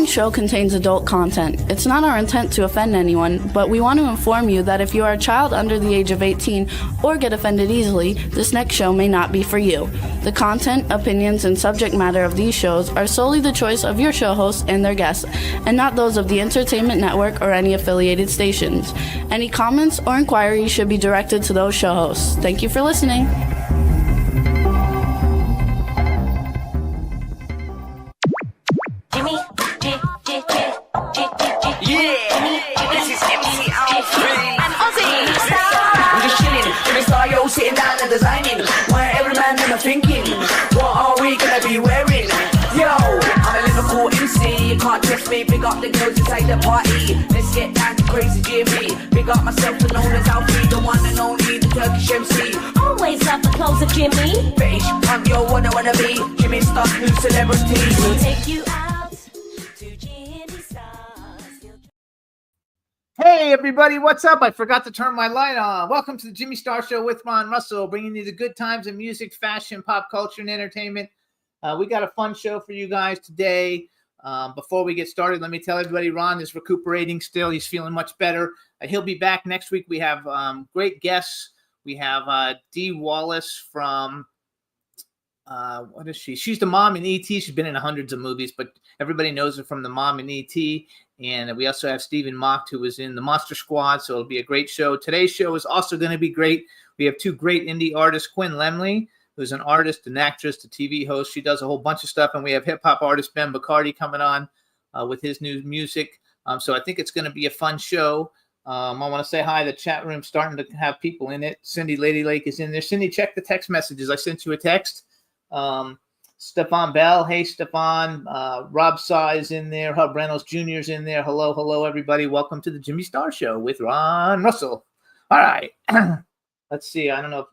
following show contains adult content. It's not our intent to offend anyone, but we want to inform you that if you are a child under the age of 18 or get offended easily, this next show may not be for you. The content, opinions, and subject matter of these shows are solely the choice of your show hosts and their guests, and not those of the Entertainment Network or any affiliated stations. Any comments or inquiries should be directed to those show hosts. Thank you for listening. Sitting down and designing, where every man in a thinking, what are we gonna be wearing? Yo, I'm a Liverpool MC, you can't trust me, big up the girls inside the party. Let's get down to crazy Jimmy, big up myself and known as Alfie, the one and only, the Turkish MC. Always love the clothes of Jimmy. Bitch, I'm your wanna be, Jimmy Star, new celebrity. We'll take you out to Jimmy Stars. Hey everybody, what's up? I forgot to turn my light on. Welcome to the Jimmy Star Show with Ron Russell, bringing you the good times in music, fashion, pop culture, and entertainment. We got a fun show for you guys today. Before we get started, let me tell everybody Ron is recuperating still. He's feeling much better. He'll be back next week. We have great guests. We have Dee Wallace from, what is she? She's the mom in E.T. She's been in hundreds of movies, but everybody knows her from the mom in E.T. And we also have Stephen Mocht, who was in the Monster Squad, so it'll be a great show. Today's show is also going to be great. We have two great indie artists, Quinn Lemley, who's an artist, an actress, a TV host. She does a whole bunch of stuff. And we have hip-hop artist Ben Bacardi coming on with his new music. So I think it's going to be a fun show. I want to say hi. The chat room's starting to have people in it. Cindy Lady Lake is in there. Cindy, check the text messages. I sent you a text. Stefan Bell. Hey, Stefan. Rob Saw is in there. Hub Reynolds Jr. is in there. Hello, everybody. Welcome to the Jimmy Star Show with Ron Russell. All right. Let's see. I don't know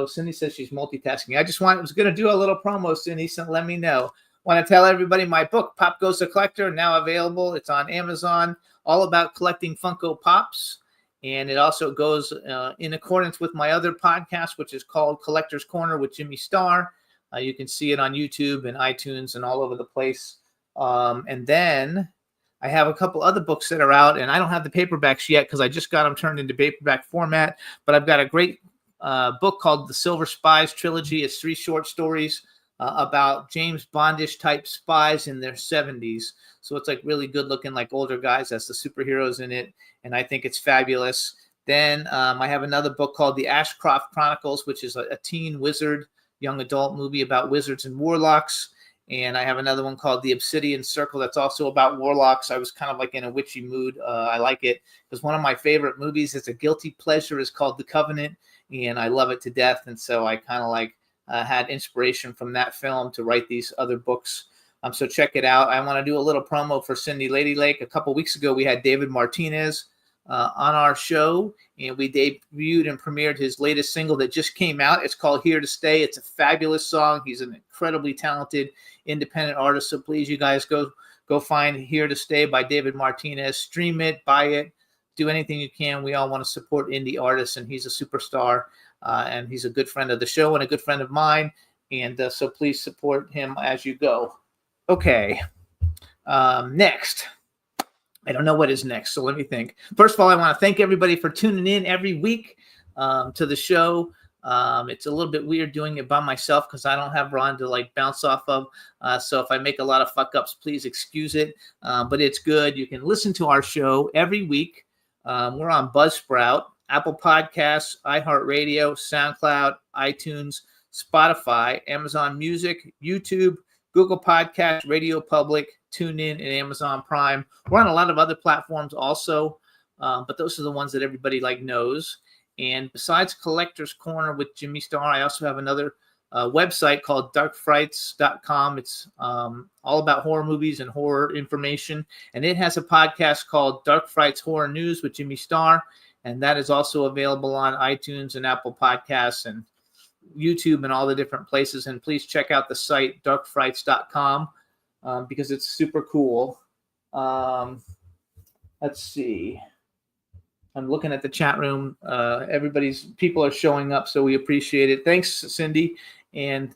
if Cindy says she's multitasking. I was going to do a little promo, Cindy, so let me know. Want to tell everybody my book, Pop Goes the Collector, now available. It's on Amazon, all about collecting Funko Pops. And it also goes in accordance with my other podcast, which is called Collector's Corner with Jimmy Star. You can see it on YouTube and iTunes and all over the place. And then I have a couple other books that are out, and I don't have the paperbacks yet because I just got them turned into paperback format. But I've got a great book called The Silver Spies Trilogy. It's 3 short stories about James Bondish type spies in their 70s. So it's like really good looking, like older guys as the superheroes in it. And I think it's fabulous. Then I have another book called The Ashcroft Chronicles, which is a teen wizard, young adult movie about wizards and warlocks. And I have another one called The Obsidian Circle that's also about warlocks. I was kind of like in a witchy mood. I like it because one of my favorite movies is a guilty pleasure is called The Covenant. And I love it to death. And so I kind of like had inspiration from that film to write these other books. So check it out. I want to do a little promo for Cindy Lady Lake. A couple weeks ago, we had David Martinez on our show, and we debuted and premiered his latest single that just came out. It's called Here to Stay. It's a fabulous song. He's an incredibly talented independent artist. So please, you guys, go find Here to Stay by David Martinez. Stream it, buy it, do anything you can. We all want to support indie artists, and he's a superstar, and he's a good friend of the show and a good friend of mine. And so please support him as you go. Okay. Next. I don't know what is next, so let me think. First of all, I want to thank everybody for tuning in every week to the show. It's a little bit weird doing it by myself because I don't have Ron to like bounce off of. So if I make a lot of fuck ups, please excuse it. But it's good. You can listen to our show every week. We're on Buzzsprout, Apple Podcasts, iHeartRadio, SoundCloud, iTunes, Spotify, Amazon Music, YouTube, Google Podcasts, Radio Public, TuneIn, and Amazon Prime. We're on a lot of other platforms also, but those are the ones that everybody like knows. And besides Collector's Corner with Jimmy Star, I also have another website called darkfrights.com. It's all about horror movies and horror information. And it has a podcast called Dark Frights Horror News with Jimmy Star. And that is also available on iTunes and Apple Podcasts and YouTube and all the different places. And please check out the site darkfrights.com because it's super cool. Let's see. I'm looking at the chat room. People are showing up, so we appreciate it. Thanks, Cindy. And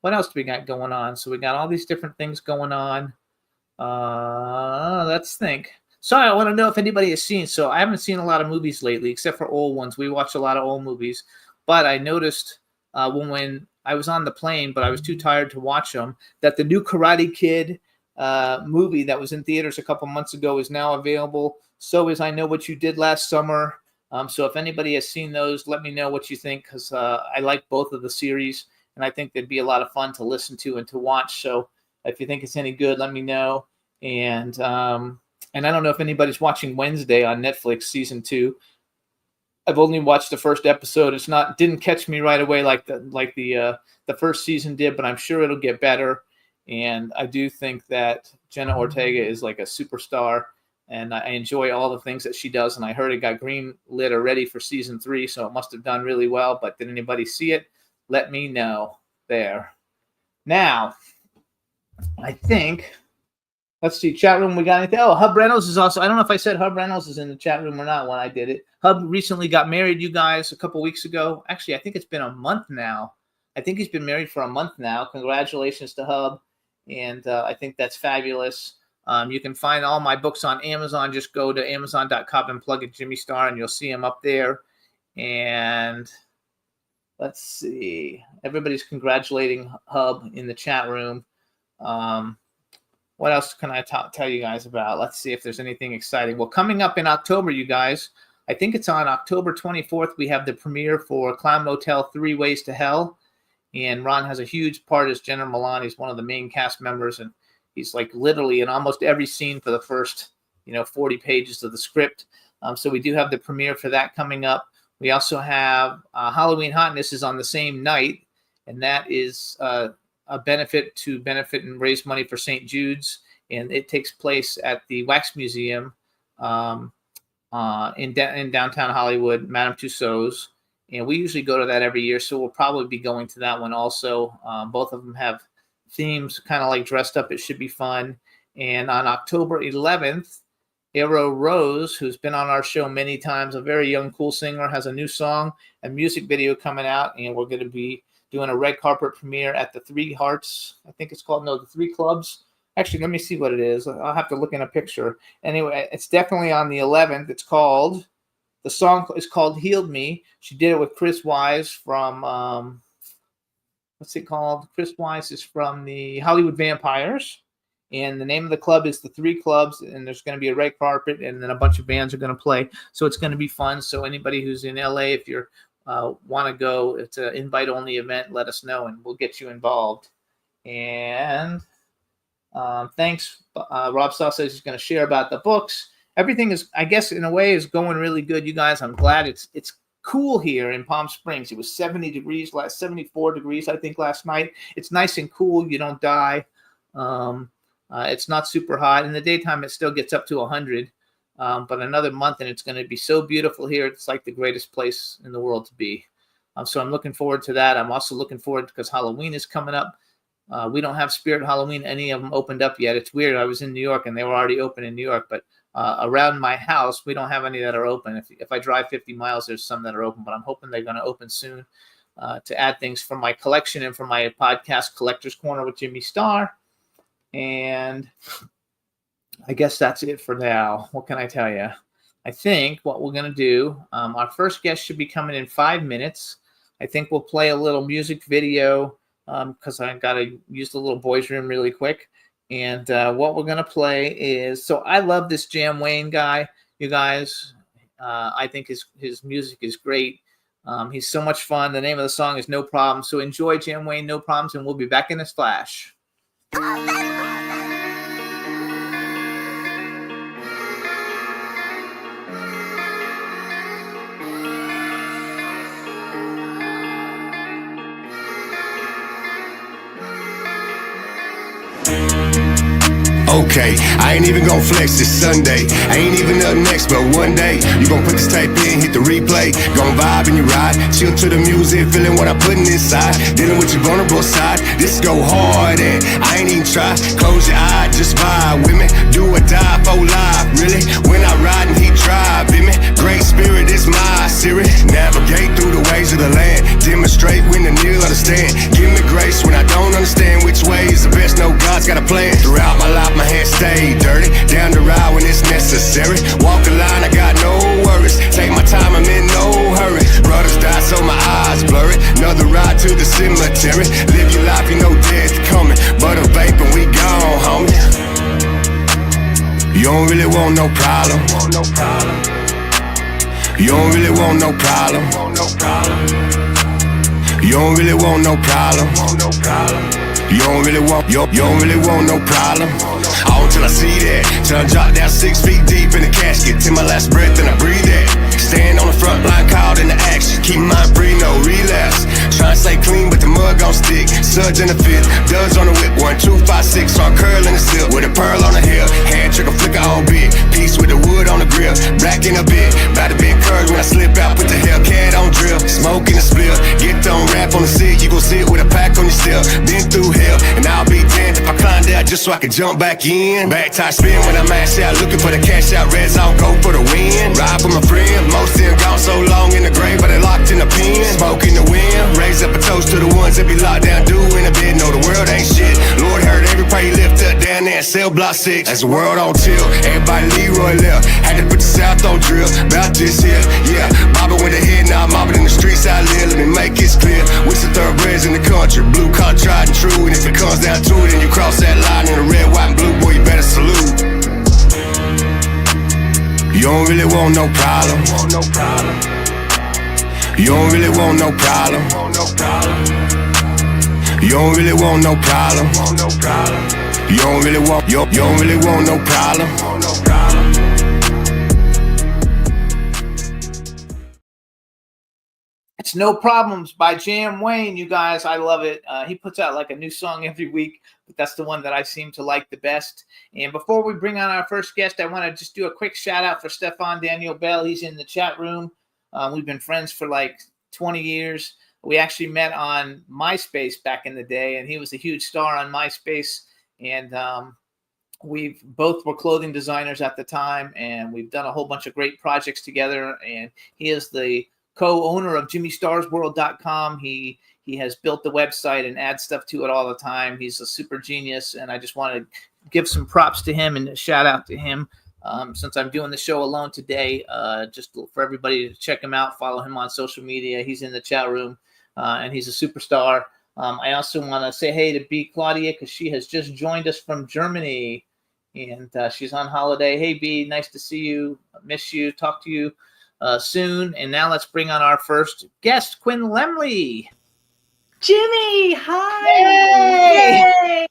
What else do we got going on? So we got all these different things going on. Let's think. Sorry, I want to know if anybody has seen. So I haven't seen a lot of movies lately, except for old ones. We watch a lot of old movies. But I noticed when I was on the plane, but I was too tired to watch them, that the new Karate Kid movie that was in theaters a couple months ago is now available. So is I Know What You Did Last Summer. So if anybody has seen those, let me know what you think, because I like both of the series, and I think they'd be a lot of fun to listen to and to watch. So if you think it's any good, let me know. And I don't know if anybody's watching Wednesday on Netflix season 2. I've only watched the first episode. Didn't catch me right away like the first season did, but I'm sure it'll get better. And I do think that Jenna Ortega is like a superstar, and I enjoy all the things that she does. And I heard it got green lit already for season 3, so it must have done really well. But did anybody see it? Let me know there. Now, I think, let's see, chat room, we got anything? Oh, Hub Reynolds is also, I don't know if I said Hub Reynolds is in the chat room or not when I did it. Hub recently got married, you guys, a couple weeks ago. Actually, I think it's been a month now. I think he's been married for a month now. Congratulations to Hub. And I think that's fabulous. You can find all my books on Amazon. Just go to Amazon.com and plug in Jimmy Star, and you'll see him up there. And let's see. Everybody's congratulating Hub in the chat room. What else can I tell you guys about? Let's see if there's anything exciting. Well, coming up in October, you guys, I think it's on October 24th, we have the premiere for Clown Motel 3 Ways to Hell. And Ron has a huge part as Jenna Milani. He's one of the main cast members, and he's like literally in almost every scene for the first, 40 pages of the script. So we do have the premiere for that coming up. We also have Halloween Hotness is on the same night, and that is a benefit and raise money for St. Jude's, and it takes place at the Wax Museum in downtown Hollywood, Madame Tussauds. And we usually go to that every year, so we'll probably be going to that one also. Both of them have themes, kind of like dressed up. It should be fun. And on October 11th, Arrow Rose, who's been on our show many times, a very young, cool singer, has a new song and music video coming out, and we're going to be doing a red carpet premiere at the Three Hearts. I think it's called, the Three Clubs. Actually, let me see what it is. I'll have to look in a picture. Anyway, it's definitely on the 11th. The song is called Healed Me. She did it with Chris Wise from, what's it called? Chris Wise is from the Hollywood Vampires. And the name of the club is the Three Clubs. And there's going to be a red carpet, and then a bunch of bands are going to play. So it's going to be fun. So anybody who's in LA, if you want to go, it's an invite-only event, let us know, and we'll get you involved. And thanks. Rob Stahl says he's going to share about the books. Everything is, I guess, in a way, is going really good, you guys. I'm glad it's cool here in Palm Springs. It was 74 degrees, I think, last night. It's nice and cool. You don't die. It's not super hot. In the daytime, it still gets up to 100. But another month, and it's going to be so beautiful here. It's like the greatest place in the world to be. So I'm looking forward to that. I'm also looking forward because Halloween is coming up. We don't have Spirit Halloween. Any of them opened up yet. It's weird. I was in New York, and they were already open in New York, but around my house, we don't have any that are open. If I drive 50 miles, there's some that are open, but I'm hoping they're going to open soon to add things from my collection and from my podcast, Collector's Corner with Jimmy Star. And I guess that's it for now. What can I tell you? I think what we're going to do, our first guest should be coming in 5 minutes. I think we'll play a little music video because I got to use the little boys' room really quick. And what we're going to play is, so I love this Jam Wayne guy, you guys. I think his music is great. He's so much fun. The name of the song is No Problem. So enjoy Jam Wayne, No Problems, and we'll be back in a flash. Okay, I ain't even gon' flex this Sunday. I ain't even up next, but one day you gon' put this tape in, hit the replay, gon' vibe in your ride, chill to the music, feeling what I'm putting inside, dealing with your vulnerable side. This go hard and I ain't even try. Close your eye, just vibe with me. Do or die for life, really. When I ride and he drive, in me. Great spirit is my series. Navigate through the ways of the land. Demonstrate when the near understand. Give me grace when I don't You don't really want no problem. You don't really want no problem. You don't really want no problem. You don't really want, you don't really want no problem. All till I see that, till I drop down 6 feet deep in the casket, till my last breath and I breathe that. Stand on the front line, called into action. Keep my breathe, no relapse. Tryna stay clean, but the mud gon' stick. Suds in the fifth, duds on the whip. 1, 2, 5, 6, so I'm curling the silk with a pearl on the hill. Hand trigger flicker all big. Piece with the wood on the grill. Black in a bit, bout to be encouraged when I slip out. Put the Hellcat on drill. Smoke in the spill. Get on rap on the seat. You gon' sit with a pack on your still. Been through hell, and I'll be damned if I climb out just so I can jump back in. Back tie spin when I mash out. Looking for the cash out. Red zone, go for the win. Ride for my friend. Most of them gone so long in the grave, but they locked in the pen. Smoke in the wind. Raise up a toast to the ones that be locked down. Do in a bed. Know the world ain't shit. Lord heard every prayer lift up down there at cell block 6. As the world on tilt, everybody Leroy left. Had to put the South on drill. About this here, yeah. Bobbing with the head, now I'm mobbing in the streets I live. Let me make it clear. With the thoroughbreds in the country. Blue car tried and true. And if it comes down to it, and you cross that line in the red, white, and blue, boy, you better salute. You don't really want no problem. You don't really want no problem. You don't really want no problem. You don't really want, you don't really want no problem. It's No Problems by Jam Wayne, you guys. I love it. He puts out like a new song every week, but that's the one that I seem to like the best. And before we bring on our first guest, I want to just do a quick shout out for Stefan Daniel Bell. He's in the chat room. We've been friends for like 20 years. We actually met on MySpace back in the day, and he was a huge star on MySpace. And we both were clothing designers at the time, and we've done a whole bunch of great projects together. And he is the co-owner of JimmyStarsWorld.com. He has built the website and adds stuff to it all the time. He's a super genius, and I just want to give some props to him and a shout out to him. Since I'm doing the show alone today, just for everybody to check him out, follow him on social media. He's in the chat room, and he's a superstar. I also want to say hey to B. Claudia, because she has just joined us from Germany, and she's on holiday. Hey, B, nice to see you. Miss you. Talk to you soon. And now let's bring on our first guest, Quinn Lemley. Jimmy, hi. Yay! Yay!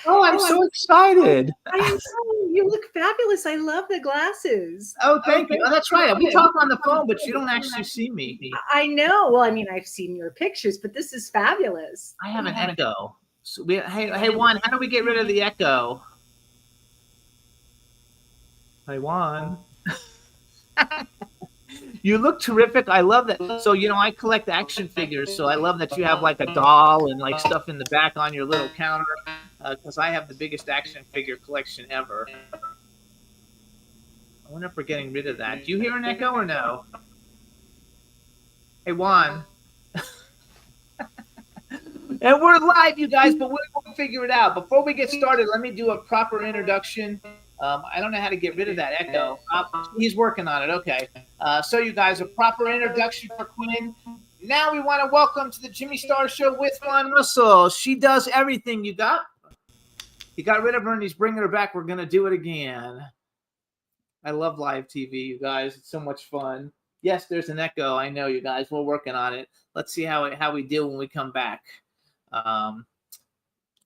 Oh, I'm so excited. I am so, you look fabulous. I love the glasses. Oh, thank you. Oh, that's right. We talk on the phone, but you don't actually see me. I know. Well, I mean, I've seen your pictures, but this is fabulous. I have an echo. So hey, Juan, how do we get rid of the echo? Hey, Juan. You look terrific. I love that. So, I collect action figures. So I love that you have like a doll and like stuff in the back on your little counter, because I have the biggest action figure collection ever. I wonder if we're getting rid of that. Do you hear an echo or no? Hey, Juan. And we're live, you guys, but we'll figure it out. Before we get started, let me do a proper introduction. I don't know how to get rid of that echo. He's working on it. Okay. So, you guys, a proper introduction for Quinn. Now we want to welcome to the Jimmy Star Show with Juan Russell. She does everything. You got rid of her and he's bringing her back. We're going to do it again. I love live TV, you guys. It's so much fun. Yes, there's an echo. I know, you guys. We're working on it. Let's see how we do when we come back.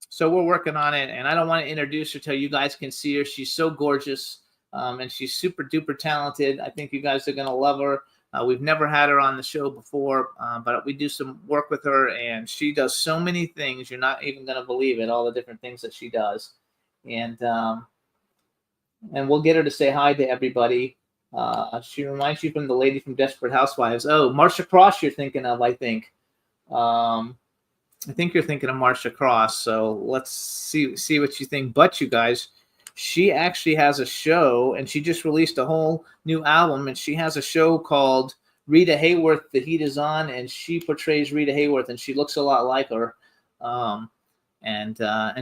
So we're working on it, and I don't want to introduce her till you guys can see her. She's so gorgeous, and she's super duper talented. I think you guys are going to love her. We've never had her on the show before, but we do some work with her, and she does so many things. You're not even going to believe it, all the different things that she does. And we'll get her to say hi to everybody. She reminds you from the lady from Desperate Housewives. Oh, Marsha Cross you're thinking of, I think. I think you're thinking of Marsha Cross, so let's see what you think. But you guys, she actually has a show, and she just released a whole new album, and she has a show called Rita Hayworth, The Heat Is On, and she portrays Rita Hayworth, and she looks a lot like her, and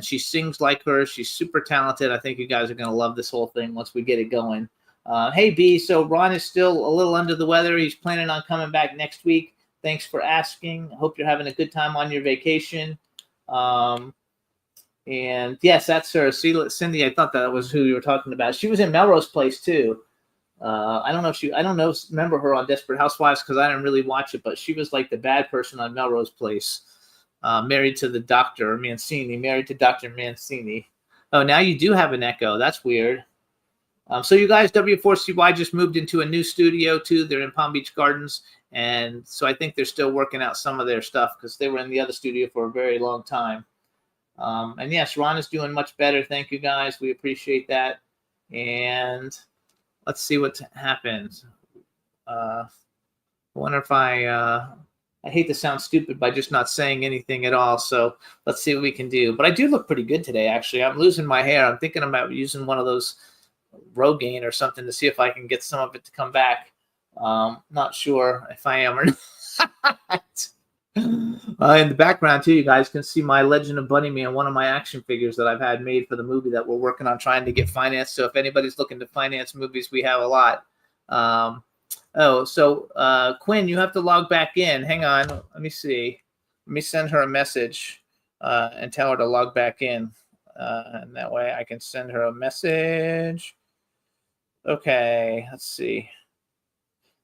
she sings like her. She's super talented. I think you guys are going to love this whole thing once we get it going. Hey, B, so Ron is still a little under the weather. He's planning on coming back next week. Thanks for asking. I hope you're having a good time on your vacation. And yes, that's her. See, Cindy, I thought that was who you were talking about. She was in Melrose Place too. I don't know, remember her on Desperate Housewives because I didn't really watch it, but she was like the bad person on Melrose Place, married to the Dr. Mancini, married to Dr. Mancini. Oh, now you do have an echo. That's weird. So you guys, W4CY just moved into a new studio too. They're in Palm Beach Gardens. And so I think they're still working out some of their stuff because they were in the other studio for a very long time. And yes, Ron is doing much better. Thank you guys. We appreciate that. And let's see what happens. I wonder if I hate to sound stupid by just not saying anything at all. So let's see what we can do. But I do look pretty good today, actually. I'm losing my hair. I'm thinking about using one of those Rogaine or something to see if I can get some of it to come back. Not sure if I am or not. In the background, too, you guys can see my Legend of Bunnyman, one of my action figures that I've had made for the movie that we're working on trying to get financed. So if anybody's looking to finance movies, we have a lot. Quinn, you have to log back in. Hang on. Let me see. Let me send her a message and tell her to log back in. And that way I can send her a message. Okay, let's see.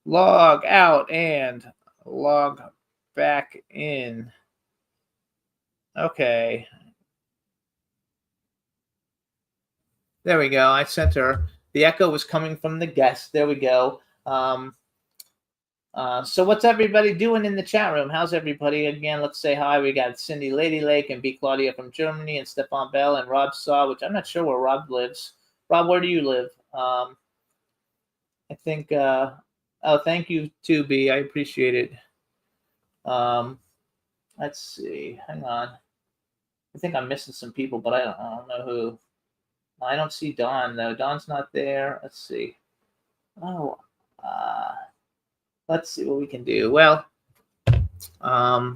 Log out and log back in. Okay. There we go. I sent her. The echo was coming from the guest. There we go. So what's everybody doing in the chat room? How's everybody? Again, let's say hi. We got Cindy Lady Lake and B. Claudia from Germany and Stefan Bell and Rob Saw, which I'm not sure where Rob lives. Rob, where do you live? I think, thank you too, B. I appreciate it. Let's see. Hang on. I think I'm missing some people, but I don't know who. I don't see Dawn, though. Dawn's not there. Let's see. Let's see what we can do. Well, I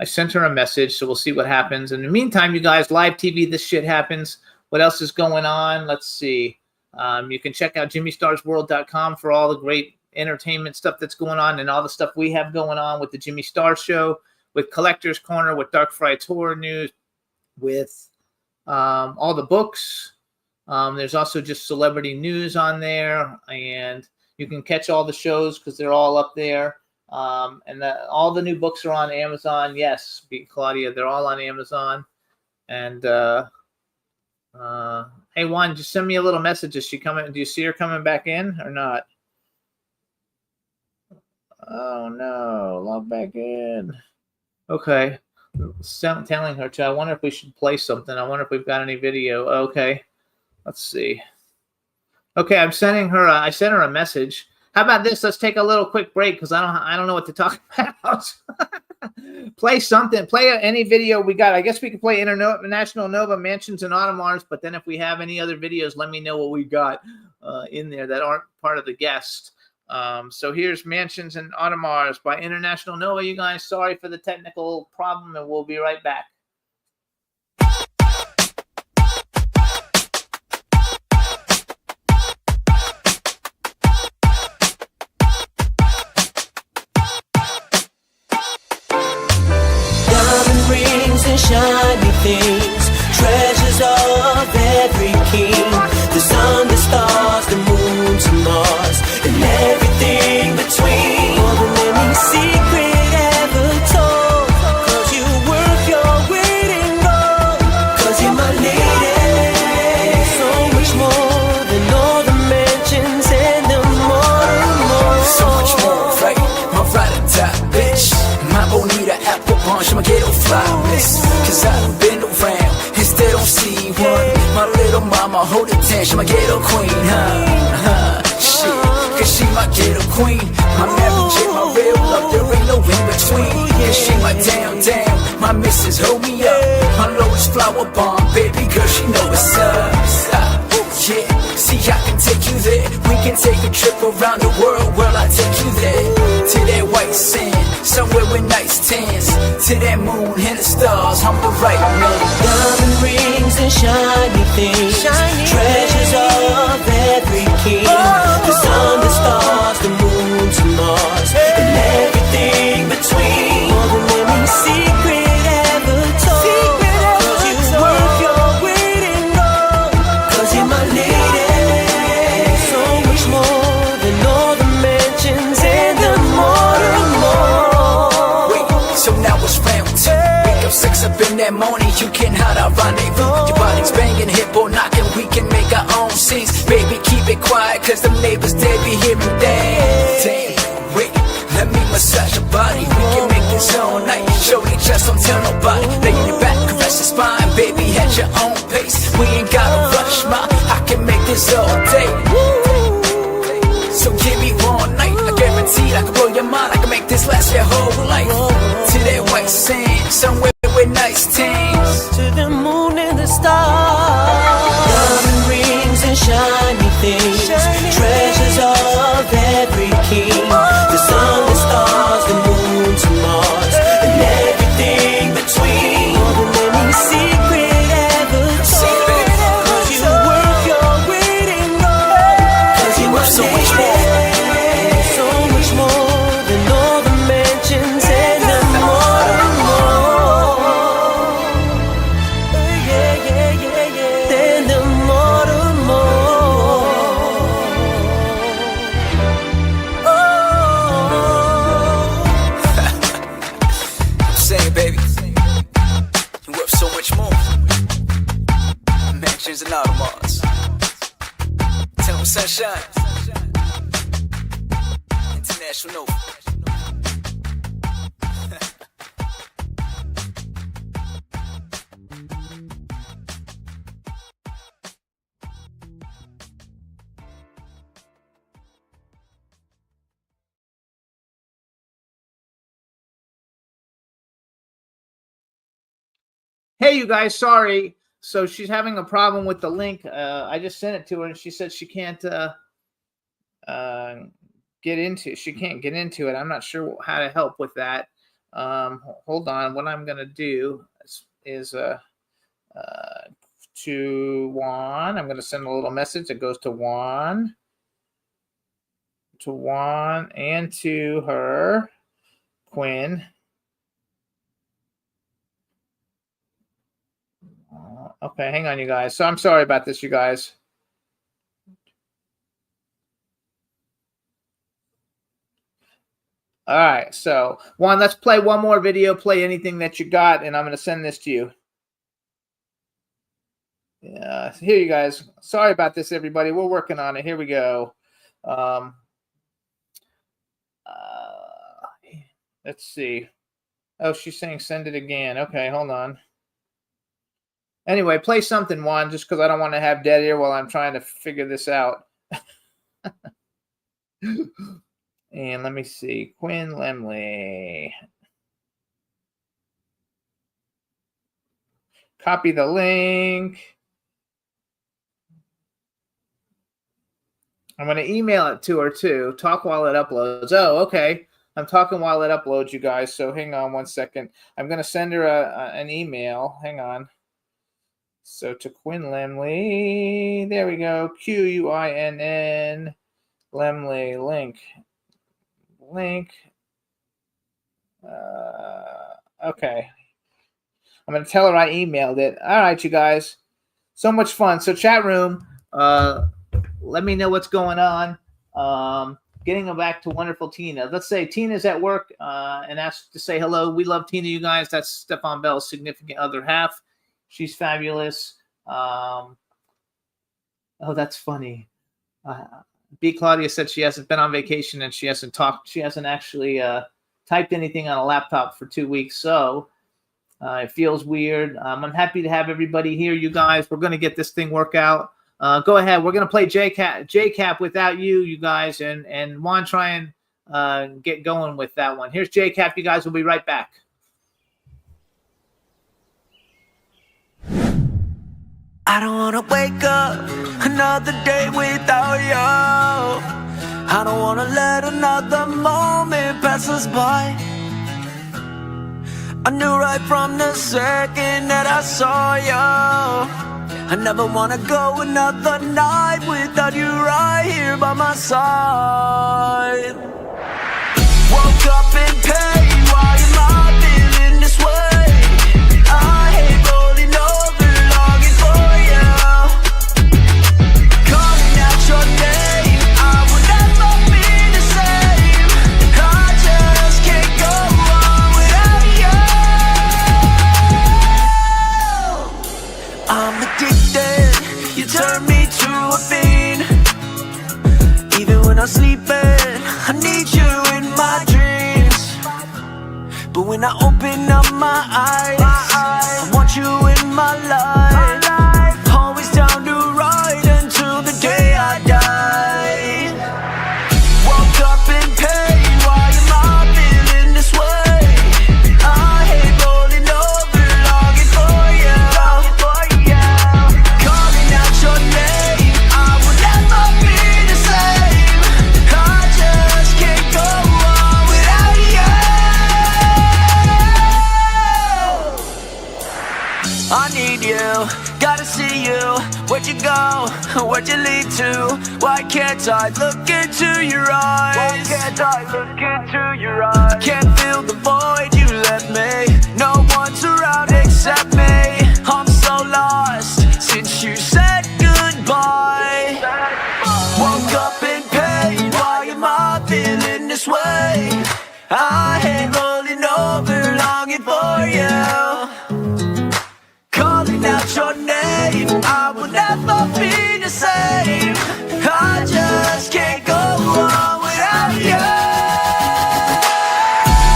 sent her a message, so we'll see what happens. In the meantime, you guys, live TV, this shit happens. What else is going on? Let's see. You can check out JimmyStarsWorld.com for all the great entertainment stuff that's going on and all the stuff we have going on with the Jimmy Star Show, with Collector's Corner, with Dark Friday Horror News, with all the books. There's also just celebrity news on there, and you can catch all the shows because they're all up there. And all the new books are on Amazon. Yes, Claudia, they're all on Amazon. And hey, Juan, just send me a little message. Is she coming? Do you see her coming back in or not? Oh no, log back in. Okay, telling her to. I wonder if we should play something. I wonder if we've got any video. Okay, let's see. Okay, I'm sending her. I sent her a message. How about this? Let's take a little quick break because I don't know what to talk about. Play something. Play any video we got. I guess we could play International Nova, Mansions, and Audemars. But then if we have any other videos, let me know what we got in there that aren't part of the guest. So here's Mansions and Audemars by International Nova. You guys, sorry for the technical problem, and we'll be right back. And shiny things, treasures of every king. The sun, the stars, the moon to Mars, and everything between. More than any secret ever told. Cause you work your weight in gold. Cause you're my lady. So much more than all the mansions and the more. So much more, right? My ride or die, bitch. My bonita apple bunch, my ghetto flawless. Cause I done been around, instead don't see one. My little mama hold it down, she my ghetto queen, shit, cause she my ghetto queen. My Mary J, my real love, there ain't no in between. Cause she my down, my missus hold me up. My lowest flower bomb, baby girl, she know what's up. Yeah, see I can take you there. We can take a trip around the world. Well, I'll take you there. To that white sand, somewhere with nice tans. To that moon and the stars, I'm the right man. Diamond rings and shiny things, treasures of every king. The sun, the stars, the moon to Mars, and everything between. More than any secret ever told. Cause you that morning, you can have a rendezvous. Your body's banging, hip or knocking, we can make our own scenes. Baby, keep it quiet, cause the neighbors, they be hearing things. Damn, wait, let me massage your body. We can make this all night. Show you just don't tell nobody. Lay on your back, caress your spine. Baby, at your own pace. We ain't gotta rush, ma. I can make this all day. So give me all night. I guarantee I can blow your mind. I can make this last your whole life. To that white sand, somewhere with nice things. To the moon and the stars, diamond rings and shiny things, treasures of every king. The sun, the stars, the moon to Mars, and everything between. More than any secret ever told. Cause you worth your weight in gold. Cause you worth so much more, so much more than all the mansions and the more. Than the more. I'm saying, baby, you're worth so much more. Mansions and Audemars. Tell them sunshine. International Nova. Hey, you guys, sorry. So she's having a problem with the link. I just sent it to her, and she said she can't get into it. I'm not sure how to help with that. Hold on. What I'm gonna do is to Juan. I'm gonna send a little message that goes to Juan, and to her, Quinn. Okay, hang on, you guys. So I'm sorry about this, you guys. All right, so Juan, let's play one more video. Play anything that you got, and I'm going to send this to you. Yeah, here, you guys. Sorry about this, everybody. We're working on it. Here we go. Let's see. Oh, she's saying send it again. Okay, hold on. Anyway, play something, Juan, just because I don't want to have dead air while I'm trying to figure this out. And let me see. Quinn Lemley. Copy the link. I'm going to email it to her, too. Talk while it uploads. Oh, okay. I'm talking while it uploads, you guys. So hang on one second. I'm going to send her an email. Hang on. So to Quinn Lemley, there we go. Quinn Lemley, link. Okay. I'm going to tell her I emailed it. All right, you guys. So much fun. So chat room, let me know what's going on. Getting them back to wonderful Tina. Let's say Tina's at work and ask to say hello. We love Tina, you guys. That's Stefan Bell's significant other half. She's fabulous. Oh, that's funny. B. Claudia said she hasn't been on vacation and she hasn't talked. She hasn't actually typed anything on a laptop for 2 weeks. So it feels weird. I'm happy to have everybody here, you guys. We're going to get this thing worked out. Go ahead. We're going to play JCap without you guys. And Juan, try and get going with that one. Here's JCap, you guys. We'll be right back. I don't wanna wake up another day without you. I don't wanna let another moment pass us by. I knew right from the second that I saw you. I never wanna go another night without you right here by my side. Woke up in pain, why am I feeling this way? I hate rolling over, longing for you. Calling out your name, I will never be the same. I just can't go on without you. not sleeping, I need you in my dreams. But when I open up my eyes, I want you in my life. Always down to ride until the day I die. Woke up in pain, why am I feeling this way? I hate rolling over, longing for you. Calling out your name, I will never be the same. I just can't go on without you. I need you, gotta see you. Where'd you go? Where'd you lead to? Why can't I look into your eyes? Why can't I look into your eyes? Can't feel the void you left me. No one's around except me. I'm so lost since you said goodbye. Woke up in pain, why am I feeling this way? I hate rolling over, longing for you. Calling out your name, I will never be the same. I just can't go on without you.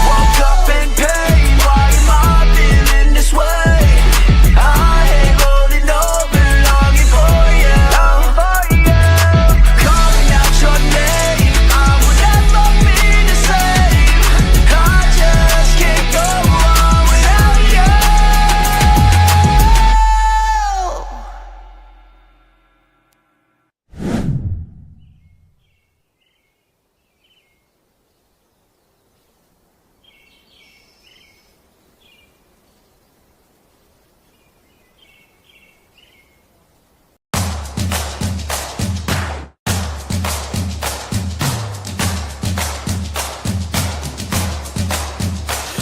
Woke up in pain, why am I feeling this way? I hate rolling over, longing for you. Calling out your name, I will never be the same. I just can't go on without you.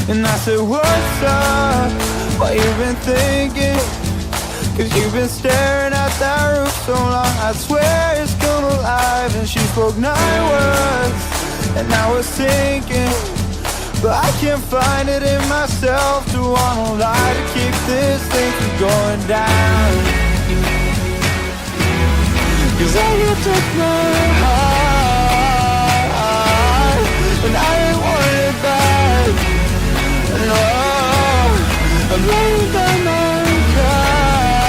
And I said, what's up? What you been thinking? Cause you've been staring at that roof so long, I swear it's come alive. And she spoke 9 words, and I was thinking, but I can't find it in myself to wanna lie, to keep this thing from going down. Cause I you took my heart, and I didn't want it back. No, I'm laying down my cards.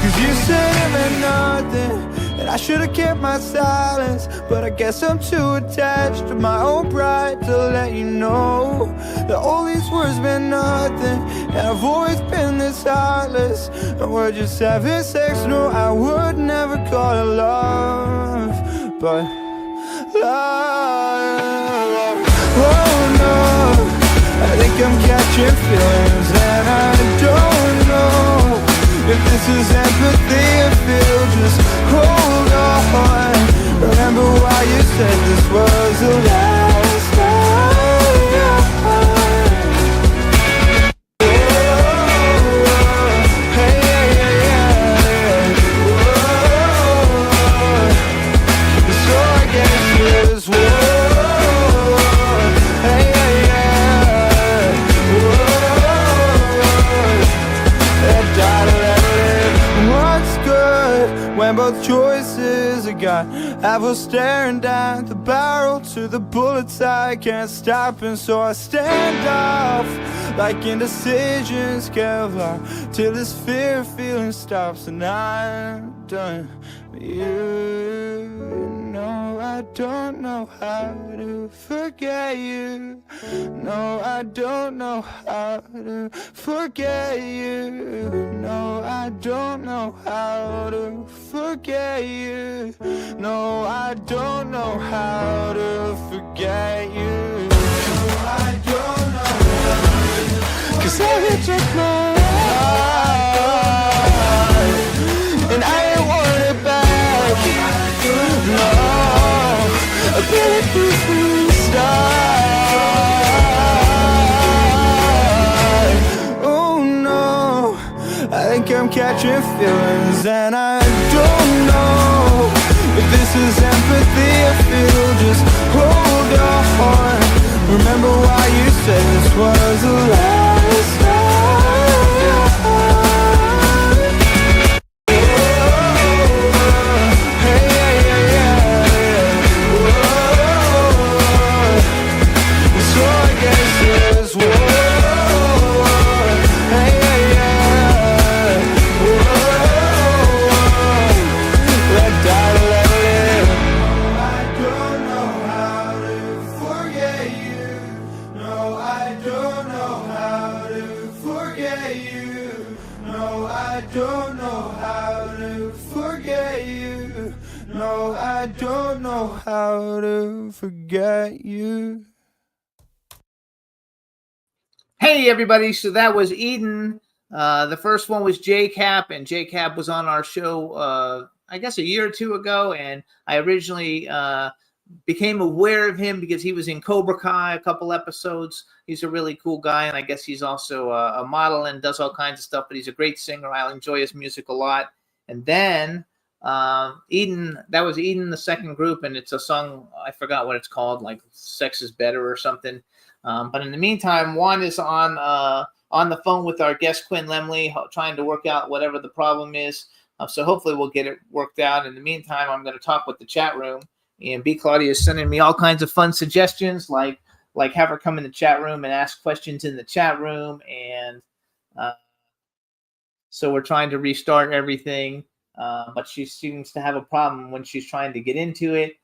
Cause you said it meant nothing, and I should've kept my silence. But I guess I'm too attached to my own pride to let you know that all these words meant nothing, and I've always been this heartless. And we're just having sex, no, I would never call it love, but love. Oh no, I think I'm catching feelings, and I don't know if this is empathy or feel. Just hold on, remember why you said this was the last time. Oh, hey, yeah, yeah. Whoa. So I guess it's when both choices I got, I was staring down the barrel to the bullets I can't stop, and so I stand off like indecisions Kevlar till this fear feeling stops, and I'm done with you. No, I don't know how to forget you. No, I don't know how to forget you. No, I don't know how to forget you. No, I don't know how to forget you. No, I don't know how to. Cause I took my heart, and I ain't want it back. No, a bulletproof start. Oh no, I think I'm catching feelings, and I don't know if this is empathy or feel. Just hold on, remember why you said this was the last time. Oh, hey, yeah, yeah, yeah. No, I don't know how to forget you. Hey, everybody. So that was Eden. The first one was J-Cap, and J-Cap was on our show, I guess, a year or two ago. And I originally became aware of him because he was in Cobra Kai a couple episodes. He's a really cool guy, and I guess he's also a model and does all kinds of stuff, but he's a great singer. I enjoy his music a lot. And then Eden, that was Eden, the second group, and it's a song, I forgot what it's called, like Sex is Better or something. But in the meantime, Juan is on the phone with our guest Quinn Lemley, trying to work out whatever the problem is. So hopefully we'll get it worked out. In the meantime, I'm going to talk with the chat room, and B. Claudia is sending me all kinds of fun suggestions, like have her come in the chat room and ask questions in the chat room. And so we're trying to restart everything, but she seems to have a problem when she's trying to get into it.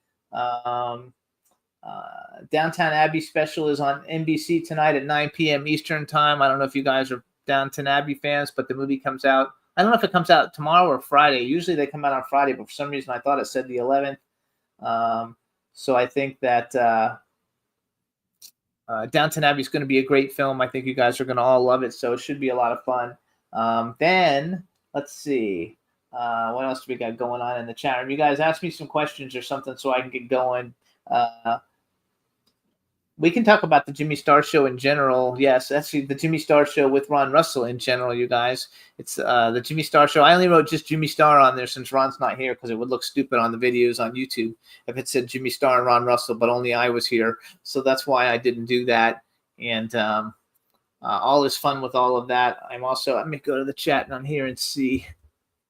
Downton Abbey special is on NBC tonight at 9 p.m. Eastern time. I don't know if you guys are Downton Abbey fans, but the movie comes out. I don't know if it comes out tomorrow or Friday. Usually they come out on Friday, but for some reason I thought it said the 11th. So I think that Downton Abbey is going to be a great film. I think you guys are going to all love it, so it should be a lot of fun. Then let's see. What else do we got going on in the chat room? You guys ask me some questions or something so I can get going. We can talk about the Jimmy Star Show in general. Yes, actually, the Jimmy Star Show with Ron Russell in general, you guys. It's the Jimmy Star Show. I only wrote just Jimmy Star on there since Ron's not here because it would look stupid on the videos on YouTube if it said Jimmy Star and Ron Russell, but only I was here. So that's why I didn't do that. And all is fun with all of that. I'm also, let me go to the chat and I'm here and see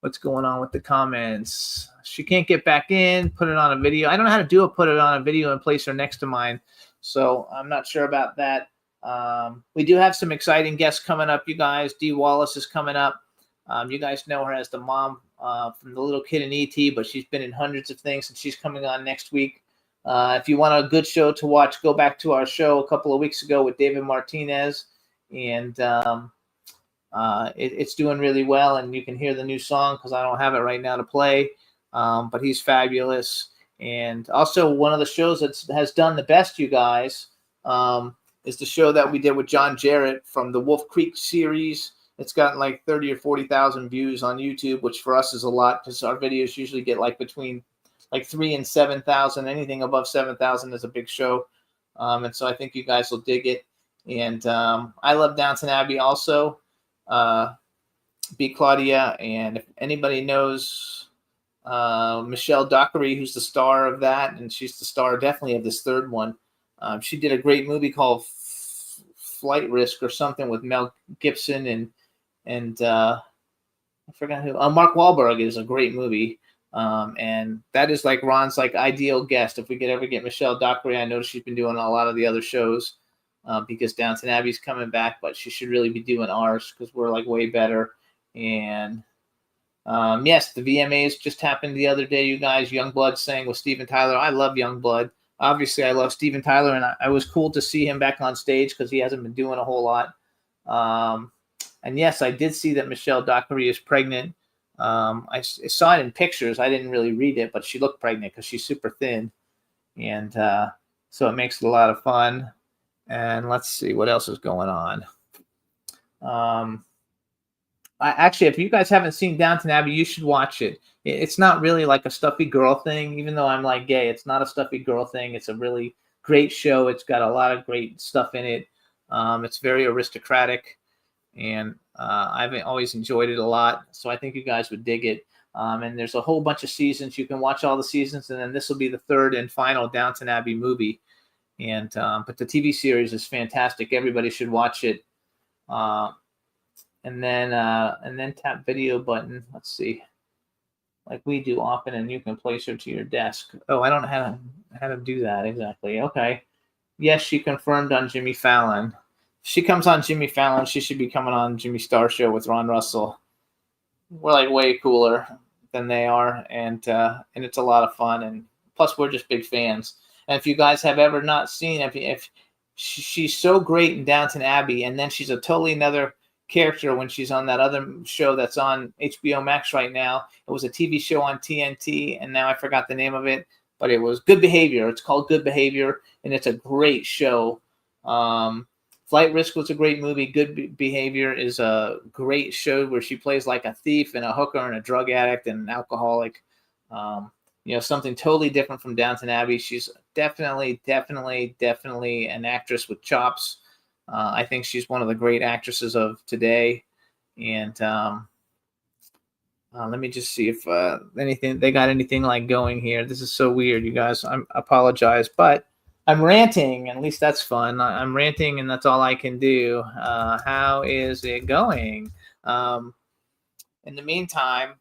what's going on with the comments. She can't get back in, put it on a video. I don't know how to do it, put it on a video and place her next to mine. So I'm not sure about that. We do have some exciting guests coming up, you guys. Dee Wallace is coming up. You guys know her as the mom from The Little Kid in E.T., but she's been in hundreds of things, and she's coming on next week. If you want a good show to watch, go back to our show a couple of weeks ago with David Martinez. And it's doing really well, and you can hear the new song because I don't have it right now to play. But he's fabulous. And also one of the shows that has done the best, you guys, is the show that we did with John Jarrett from the Wolf Creek series. It's gotten like 30 or 40,000 views on YouTube, which for us is a lot because our videos usually get like between like 3,000 and 7,000. Anything above 7,000 is a big show. And so I think you guys will dig it. And I love Downton Abbey also, B. Claudia. And if anybody knows Michelle Dockery, who's the star of that, and she's the star definitely of this third one. She did a great movie called Flight Risk or something with Mel Gibson and I forgot who. Mark Wahlberg is a great movie. And that is like Ron's like ideal guest. If we could ever get Michelle Dockery, I know she's been doing a lot of the other shows because Downton Abbey's coming back, but she should really be doing ours because we're like way better. And yes, the VMAs just happened the other day, you guys. Youngblood sang with Steven Tyler. I love Youngblood. Obviously, I love Steven Tyler, and I was cool to see him back on stage because he hasn't been doing a whole lot. And yes, I did see that Michelle Dockery is pregnant. I saw it in pictures. I didn't really read it, but she looked pregnant because she's super thin. And so it makes it a lot of fun. And let's see what else is going on. Actually, if you guys haven't seen Downton Abbey, you should watch it. It's not really like a stuffy girl thing, even though I'm like gay. It's not a stuffy girl thing. It's a really great show. It's got a lot of great stuff in it. It's very aristocratic, and I've always enjoyed it a lot. So I think you guys would dig it. And there's a whole bunch of seasons. You can watch all the seasons, and then this will be the third and final Downton Abbey movie. And but the TV series is fantastic. Everybody should watch it. And then tap video button. Let's see, like we do often, and you can place her to your desk. Oh, I don't know how to do that exactly. Okay. Yes, she confirmed on Jimmy Fallon. If she comes on Jimmy Fallon, she should be coming on Jimmy Star Show with Ron Russell. We're like way cooler than they are, and it's a lot of fun. And plus, we're just big fans. And if you guys have ever not seen, if she's so great in Downton Abbey, and then she's a totally another character when she's on that other show that's on HBO Max right now. It was a TV show on TNT, and now I forgot the name of it, but it was Good Behavior. It's called Good Behavior, and it's a great show. Flight Risk was a great movie. Good Behavior is a great show where she plays like a thief and a hooker and a drug addict and an alcoholic. Something totally different from Downton Abbey. She's definitely an actress with chops. I think she's one of the great actresses of today. And let me just see if they got anything like going here. This is so weird, you guys. I apologize, but I'm ranting. At least that's fun. I'm ranting, and that's all I can do. How is it going? In the meantime,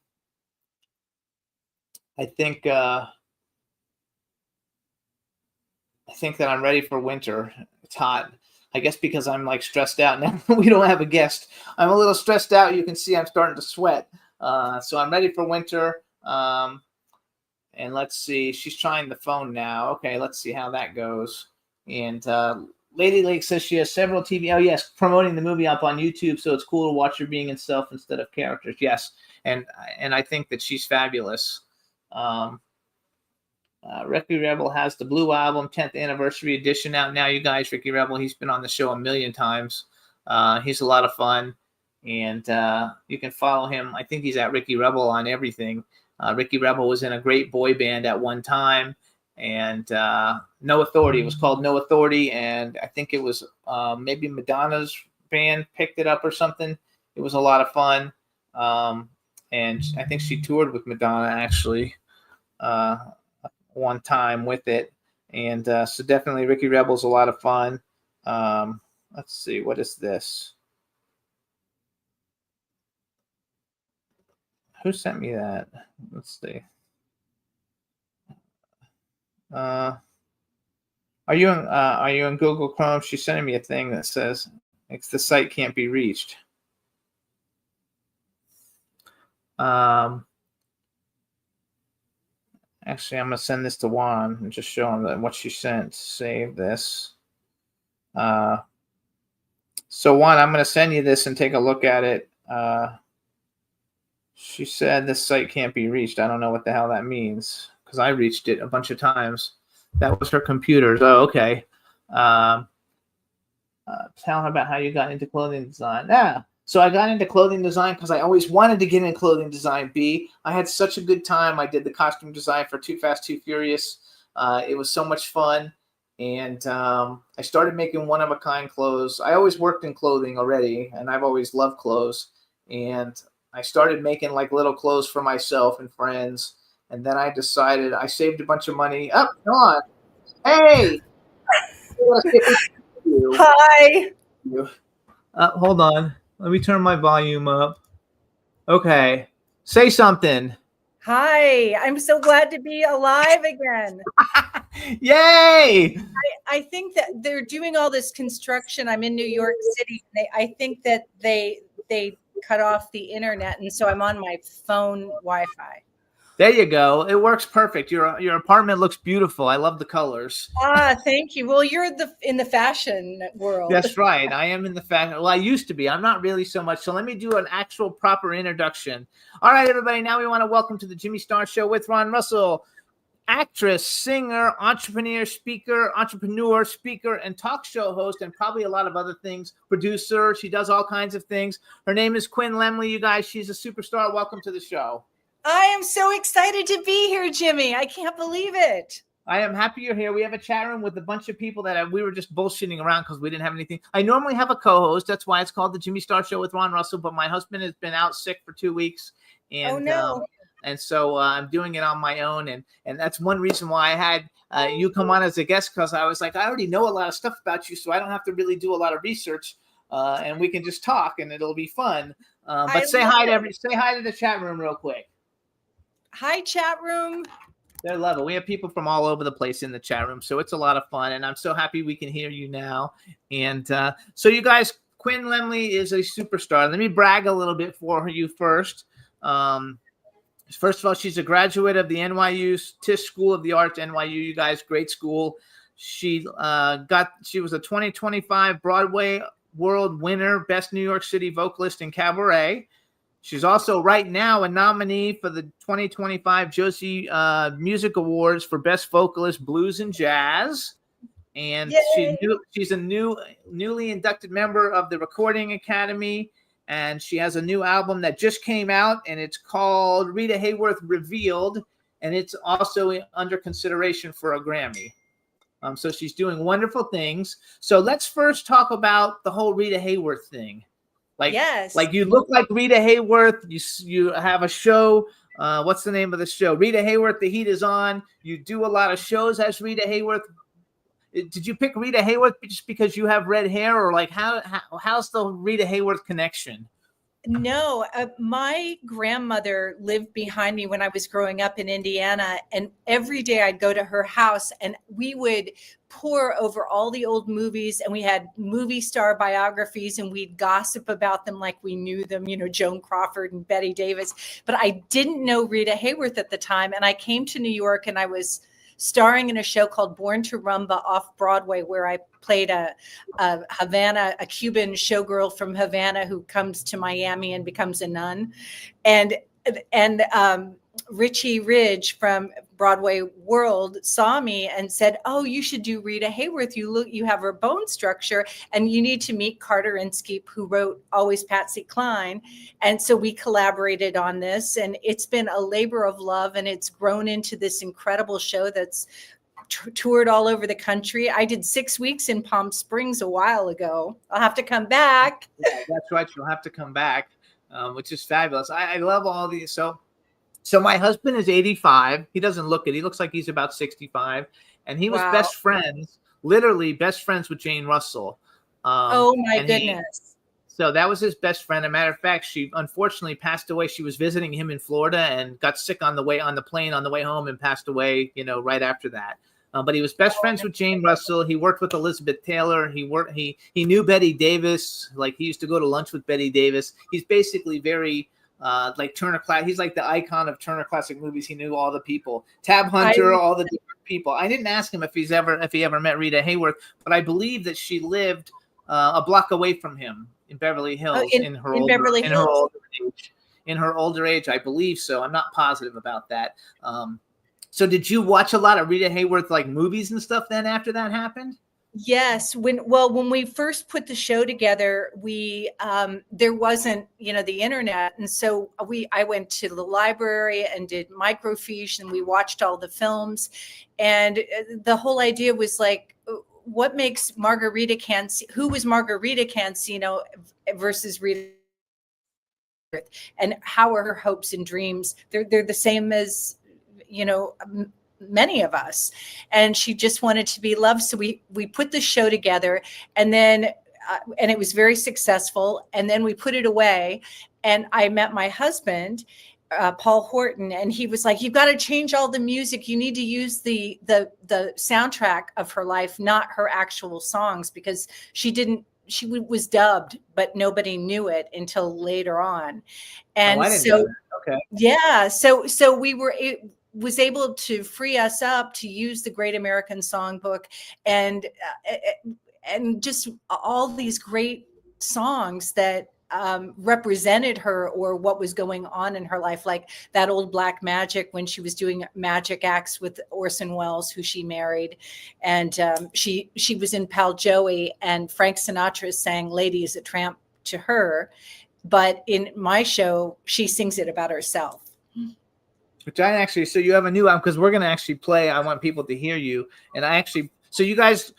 I think that I'm ready for winter. It's hot. I guess because I'm like stressed out now. We don't have a guest. I'm a little stressed out. You can see I'm starting to sweat. So I'm ready for winter. And let's see. She's trying the phone now. Okay, let's see how that goes. And Lady Lake says she has several TV. Oh, yes, promoting the movie up on YouTube, so it's cool to watch her being herself instead of characters. Yes, and I think that she's fabulous. Ricky Rebel has the Blue Album 10th anniversary edition out now, you guys. Ricky Rebel, he's been on the show a million times. He's a lot of fun, and you can follow him. I think he's at Ricky Rebel on everything. Ricky Rebel was in a great boy band at one time, and No Authority. It was called No Authority, and I think it was maybe Madonna's band picked it up or something. It was a lot of fun, and I think she toured with Madonna actually one time with it, and so definitely Ricky Rebel's a lot of fun. Let's see, what is this? Who sent me that? Let's see. Are you in Google Chrome? She's sending me a thing that says the site can't be reached. Actually, I'm gonna send this to Juan and just show him what she sent. Save this. So Juan, I'm gonna send you this and take a look at it. She said this site can't be reached. I don't know what the hell that means because I reached it a bunch of times. That was her computer. Oh, okay. Tell her about how you got into clothing design. Yeah. So I got into clothing design because I always wanted to get into clothing design. B, I had such a good time. I did the costume design for Too Fast, Too Furious. It was so much fun. And I started making one-of-a-kind clothes. I always worked in clothing already, and I've always loved clothes. And I started making like little clothes for myself and friends. And then I decided I saved a bunch of money. Oh, come on. Hey. Hi. Hold on. Let me turn my volume up. Okay. Say something. Hi. I'm so glad to be alive again. Yay. I think that they're doing all this construction. I'm in New York City. I think that they cut off the internet, and so I'm on my phone Wi-Fi. There you go. It works perfect. Your apartment looks beautiful. I love the colors. Thank you. Well, you're in the fashion world. That's right. I am in the fashion. Well, I used to be. I'm not really so much. So let me do an actual proper introduction. All right, everybody. Now we want to welcome to the Jimmy Star Show with Ron Russell, actress, singer, entrepreneur, speaker, and talk show host, and probably a lot of other things. Producer. She does all kinds of things. Her name is Quinn Lemley, you guys. She's a superstar. Welcome to the show. I am so excited to be here, Jimmy. I can't believe it. I am happy you're here. We have a chat room with a bunch of people that we were just bullshitting around because we didn't have anything. I normally have a co-host. That's why it's called the Jimmy Star Show with Ron Russell. But my husband has been out sick for 2 weeks. And, oh, no. And so I'm doing it on my own. And that's one reason why I had you come on as a guest, because I was like, I already know a lot of stuff about you, so I don't have to really do a lot of research. And we can just talk and it'll be fun. But say hi to the chat room real quick. Hi, chat room. They're lovely. We have people from all over the place in the chat room, so it's a lot of fun, and I'm so happy we can hear you now. And so you guys, Quinn Lemley is a superstar. Let me brag a little bit for you first. First of all, she's a graduate of the NYU Tisch School of the Arts, NYU. You guys, great school. She was a 2025 Broadway World winner, Best New York City Vocalist in Cabaret. She's also right now a nominee for the 2025 Josie Music Awards for Best Vocalist, Blues and Jazz. And she's a newly inducted member of the Recording Academy. And she has a new album that just came out, and it's called Rita Hayworth Revealed. And it's also under consideration for a Grammy. So she's doing wonderful things. So let's first talk about the whole Rita Hayworth thing. Like you look like Rita Hayworth. You have a show. What's the name of the show? Rita Hayworth, The Heat Is On. You do a lot of shows as Rita Hayworth. Did you pick Rita Hayworth just because you have red hair, or like how's the Rita Hayworth connection? No, my grandmother lived behind me when I was growing up in Indiana, and every day I'd go to her house and we would pore over all the old movies, and we had movie star biographies, and we'd gossip about them like we knew them, Joan Crawford and Betty Davis. But I didn't know Rita Hayworth at the time, and I came to New York and I was starring in a show called Born to Rumba off Broadway, where I played a Cuban showgirl from Havana who comes to Miami and becomes a nun. And Richie Ridge from Broadway World saw me and said, "Oh, you should do Rita Hayworth. You have her bone structure, and you need to meet Carter Inskeep, who wrote Always Patsy Cline." And so we collaborated on this, and it's been a labor of love, and it's grown into this incredible show that's toured all over the country. I did 6 weeks in Palm Springs a while ago. I'll have to come back. Yeah, that's right. You'll have to come back, which is fabulous. I love all these. So my husband is 85. He doesn't look it. He looks like he's about 65. And he was literally best friends with Jane Russell. Oh, my goodness. So that was his best friend. As a matter of fact, she unfortunately passed away. She was visiting him in Florida and got sick on the plane on the way home and passed away, right after that. But he was best friends with Jane Russell. He worked with Elizabeth Taylor. He knew Betty Davis. Like, he used to go to lunch with Betty Davis. He's basically very like Turner Classic. He's like the icon of Turner Classic Movies. He knew all the people. Tab Hunter, all the different people. I didn't ask him if he ever met Rita Hayworth, but I believe that she lived a block away from him in Beverly Hills in her older age. I believe so. I'm not positive about that. So did you watch a lot of Rita Hayworth like movies and stuff then after that happened? Yes. When we first put the show together, we there wasn't, the internet. And so I went to the library and did microfiche, and we watched all the films. And the whole idea was like, what makes Margarita Cancino, who was Margarita Cancino versus Rita, and how are her hopes and dreams? They're the same as, many of us. And she just wanted to be loved. So we put the show together, and then and it was very successful. And then we put it away, and I met my husband, Paul Horton, and he was like, "You've got to change all the music. You need to use the soundtrack of her life, not her actual songs, because she was dubbed, but nobody knew it until later on." And so we were was able to free us up to use the Great American Songbook and just all these great songs that represented her or what was going on in her life, like that old Black Magic, when she was doing magic acts with Orson Welles, who she married. And she was in Pal Joey, and Frank Sinatra sang Lady is a Tramp to her. But in my show, she sings it about herself. Which so you have a new album, because we're going to actually play. I want people to hear you. And so you guys,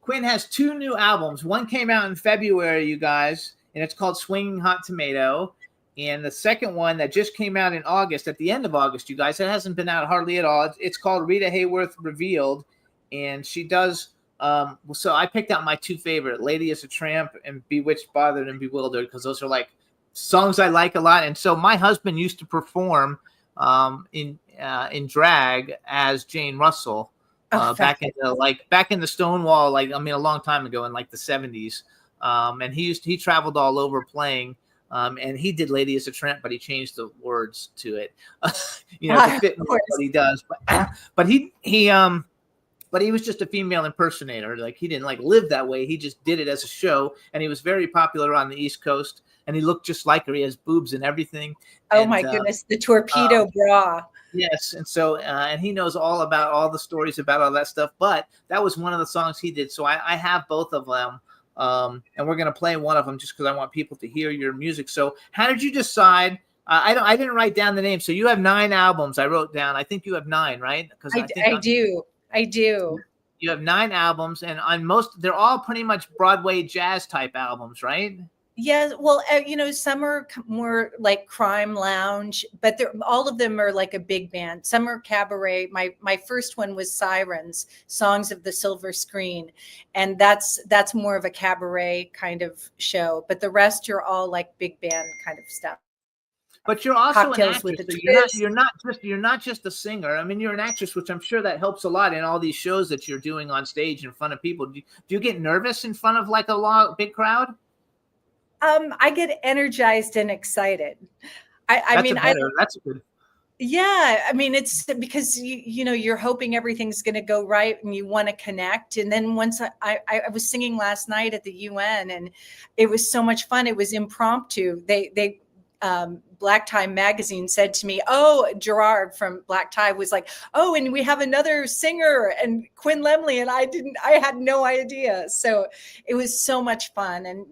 Quinn has 2 new albums. One came out in February, you guys, and it's called Swinging Hot Tomato. And the second one that just came out in August, at the end of August, you guys, it hasn't been out hardly at all. It's called Rita Hayworth Revealed. And she does, so I picked out my 2 favorite, Lady is a Tramp and Bewitched, Bothered, and Bewildered, because those are like songs I like a lot. And so my husband used to perform in drag as Jane Russell back in the Stonewall, a long time ago in like the 70s. And he traveled all over playing, and he did Lady is a Tramp, but he changed the words to it, to fit what he does. But he but he was just a female impersonator. Like he didn't like live that way. He just did it as a show, and he was very popular on the East Coast. And he looked just like her. He has boobs and everything. Oh And, my goodness, the torpedo bra. Yes, and so and he knows all about all the stories about all that stuff. But that was one of the songs he did. So I have both of them, and we're gonna play one of them just because I want people to hear your music. So how did you decide? I didn't write down the name. So you have 9 albums. I wrote down. I think you have 9, right? Because I do. You have 9 albums, and on most, they're all pretty much Broadway jazz type albums, right? Yeah, well, some are more like crime lounge, but all of them are like a big band. Some are cabaret. My first one was Sirens, Songs of the Silver Screen, and that's more of a cabaret kind of show. But the rest are all like big band kind of stuff. But you're also Cocktails an actress. with the So Twist. you're not just a singer. I mean, you're an actress, which I'm sure that helps a lot in all these shows that you're doing on stage in front of people. Do you get nervous in front of like a big crowd? I get energized and excited. That's good. Yeah, I mean, it's because you're hoping everything's going to go right and you want to connect. And then once I was singing last night at the UN, and it was so much fun. It was impromptu. They Black Tie magazine said to me, "Oh, Gerard from Black Tie was like, oh, and we have another singer, and Quinn Lemley," and I had no idea. So it was so much fun, and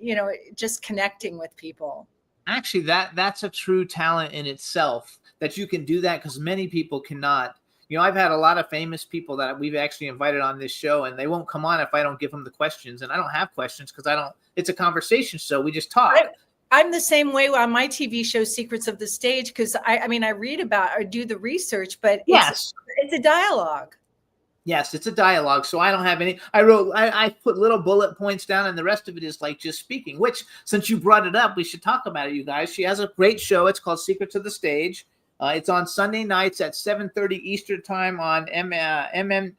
just connecting with people. Actually, that's a true talent in itself, that you can do that, because many people cannot. I've had a lot of famous people that we've actually invited on this show, and they won't come on if I don't give them the questions, and I don't have questions because it's a conversation show. We just talk. I'm the same way on my TV show, Secrets of the Stage, because I read about or do the research, but it's a dialogue. Yes, it's a dialogue. So I don't have any. I put little bullet points down, and the rest of it is like just speaking. Which, since you brought it up, we should talk about it, you guys. She has a great show. It's called Secrets of the Stage. It's on Sunday nights at 7:30 Eastern Time on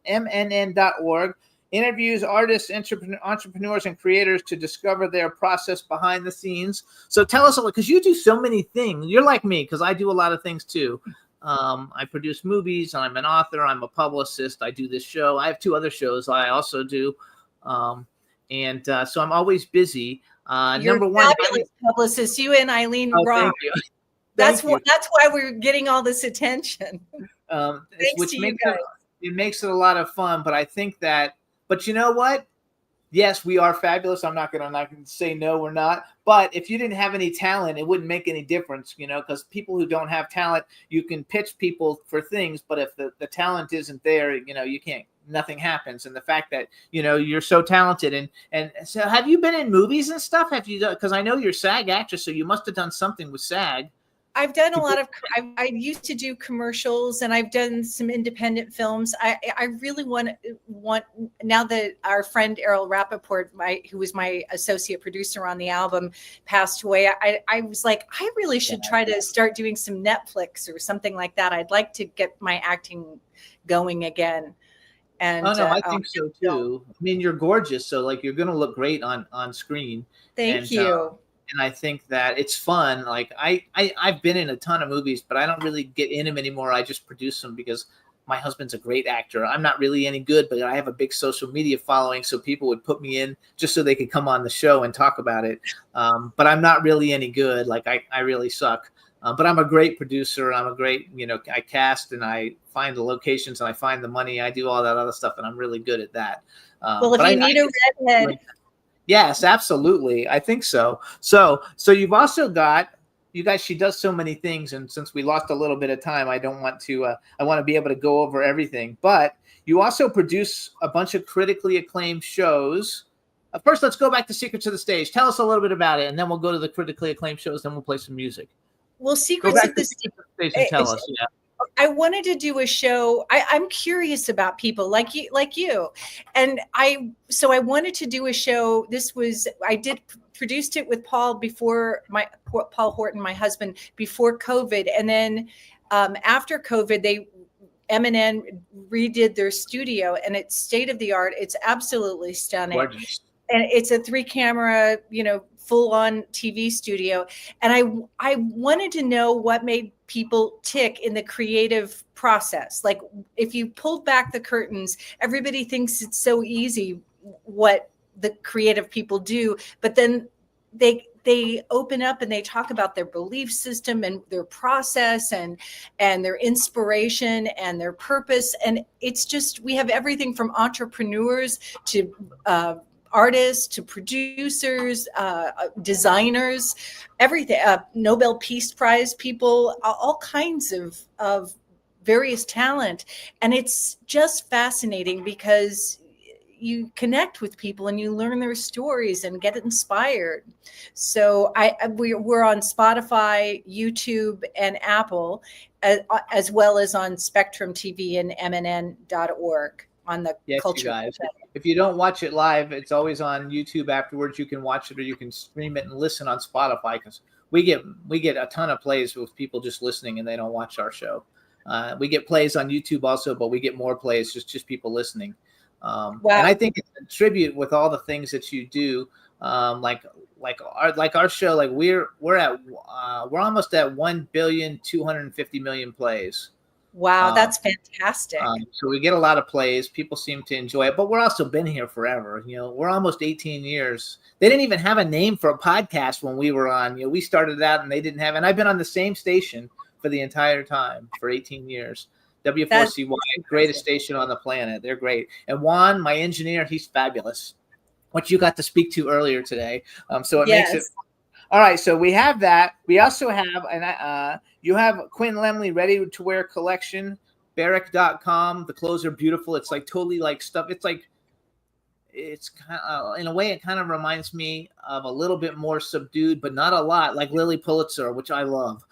MNN.org. Interviews artists, entrepreneurs, and creators to discover their process behind the scenes. So tell us, because you do so many things. You're like me, because I do a lot of things too. I produce movies. I'm an author. I'm a publicist. I do this show. I have 2 other shows I also do. So I'm always busy. You're Number one, fabulous publicist. You and Eileen rock. Thank you. That's why we're getting all this attention. Which makes it a lot of fun. But I think that. But you know what? Yes, we are fabulous. I'm not gonna say no, we're not. But if you didn't have any talent, it wouldn't make any difference, because people who don't have talent, you can pitch people for things, but if the talent isn't there, you can't. Nothing happens. And the fact that you're so talented, and so have you been in movies and stuff? Have you? Because I know you're SAG actress, so you must have done something with SAG. I've done a lot of. I used to do commercials, and I've done some independent films. I really want now that our friend Errol Rappaport, who was my associate producer on the album, passed away. I was like, I really should try to start doing some Netflix or something like that. I'd like to get my acting going again. And I think so too. I mean, you're gorgeous, so like you're gonna look great on screen. Thank you. And I think that it's fun. Like I've been in a ton of movies, but I don't really get in them anymore. I just produce them because my husband's a great actor. I'm not really any good, but I have a big social media following, so people would put me in just so they could come on the show and talk about it. But I'm not really any good. Like I really suck. But I'm a great producer. I'm a great, I cast and I find the locations and I find the money. I do all that other stuff, and I'm really good at that. Well, if you need a redhead. Yes, absolutely. I think so. So you've also got, you guys, she does so many things. And since we lost a little bit of time, I don't want to, I want to be able to go over everything. But you also produce a bunch of critically acclaimed shows. First, let's go back to Secrets of the Stage. Tell us a little bit about it, and then we'll go to the critically acclaimed shows, then we'll play some music. Well, Secrets of the Stage. Tell us, yeah. I wanted to do a show. I'm curious about people like you. And I wanted to do a show. Produced it with Paul Horton, my husband, before COVID. And then after COVID, MNN redid their studio, and it's state of the art. It's absolutely stunning. Gorgeous. And it's a 3-camera, full-on TV studio. And I wanted to know what made people tick in the creative process. Like, if you pulled back the curtains, everybody thinks it's so easy what the creative people do, but then they open up and they talk about their belief system and their process and their inspiration and their purpose. And it's just, we have everything from entrepreneurs to artists to producers, designers, everything, Nobel Peace Prize people, all kinds of various talent. And it's just fascinating because you connect with people and you learn their stories and get inspired. So we're on Spotify, YouTube, and Apple, as well as on Spectrum TV and mnn.org on the Yes, culture. you guys. If you don't watch it live, it's always on YouTube afterwards. You can watch it or you can stream it and listen on Spotify, because we get a ton of plays with people just listening and they don't watch our show. We get plays on YouTube also, but we get more plays just people listening. Wow. And I think it's a tribute with all the things that you do, like our show. Like we're almost at 1,250,000,000 plays. Wow, that's fantastic. So we get a lot of plays. People seem to enjoy it, but we're also been here forever. We're almost 18 years. They didn't even have a name for a podcast when we were on. We started out and they didn't have. And I've been on the same station for the entire time for 18 years. W4CY, greatest station on the planet. They're great. And Juan, my engineer, he's fabulous, which you got to speak to earlier today. So it makes it. All right. So we have that. We also have, you have Quinn Lemley ready to wear collection, Barrick.com. The clothes are beautiful. It's like totally like stuff. It's kind of, in a way, it kind of reminds me of a little bit more subdued, but not a lot, like Lily Pulitzer, which I love.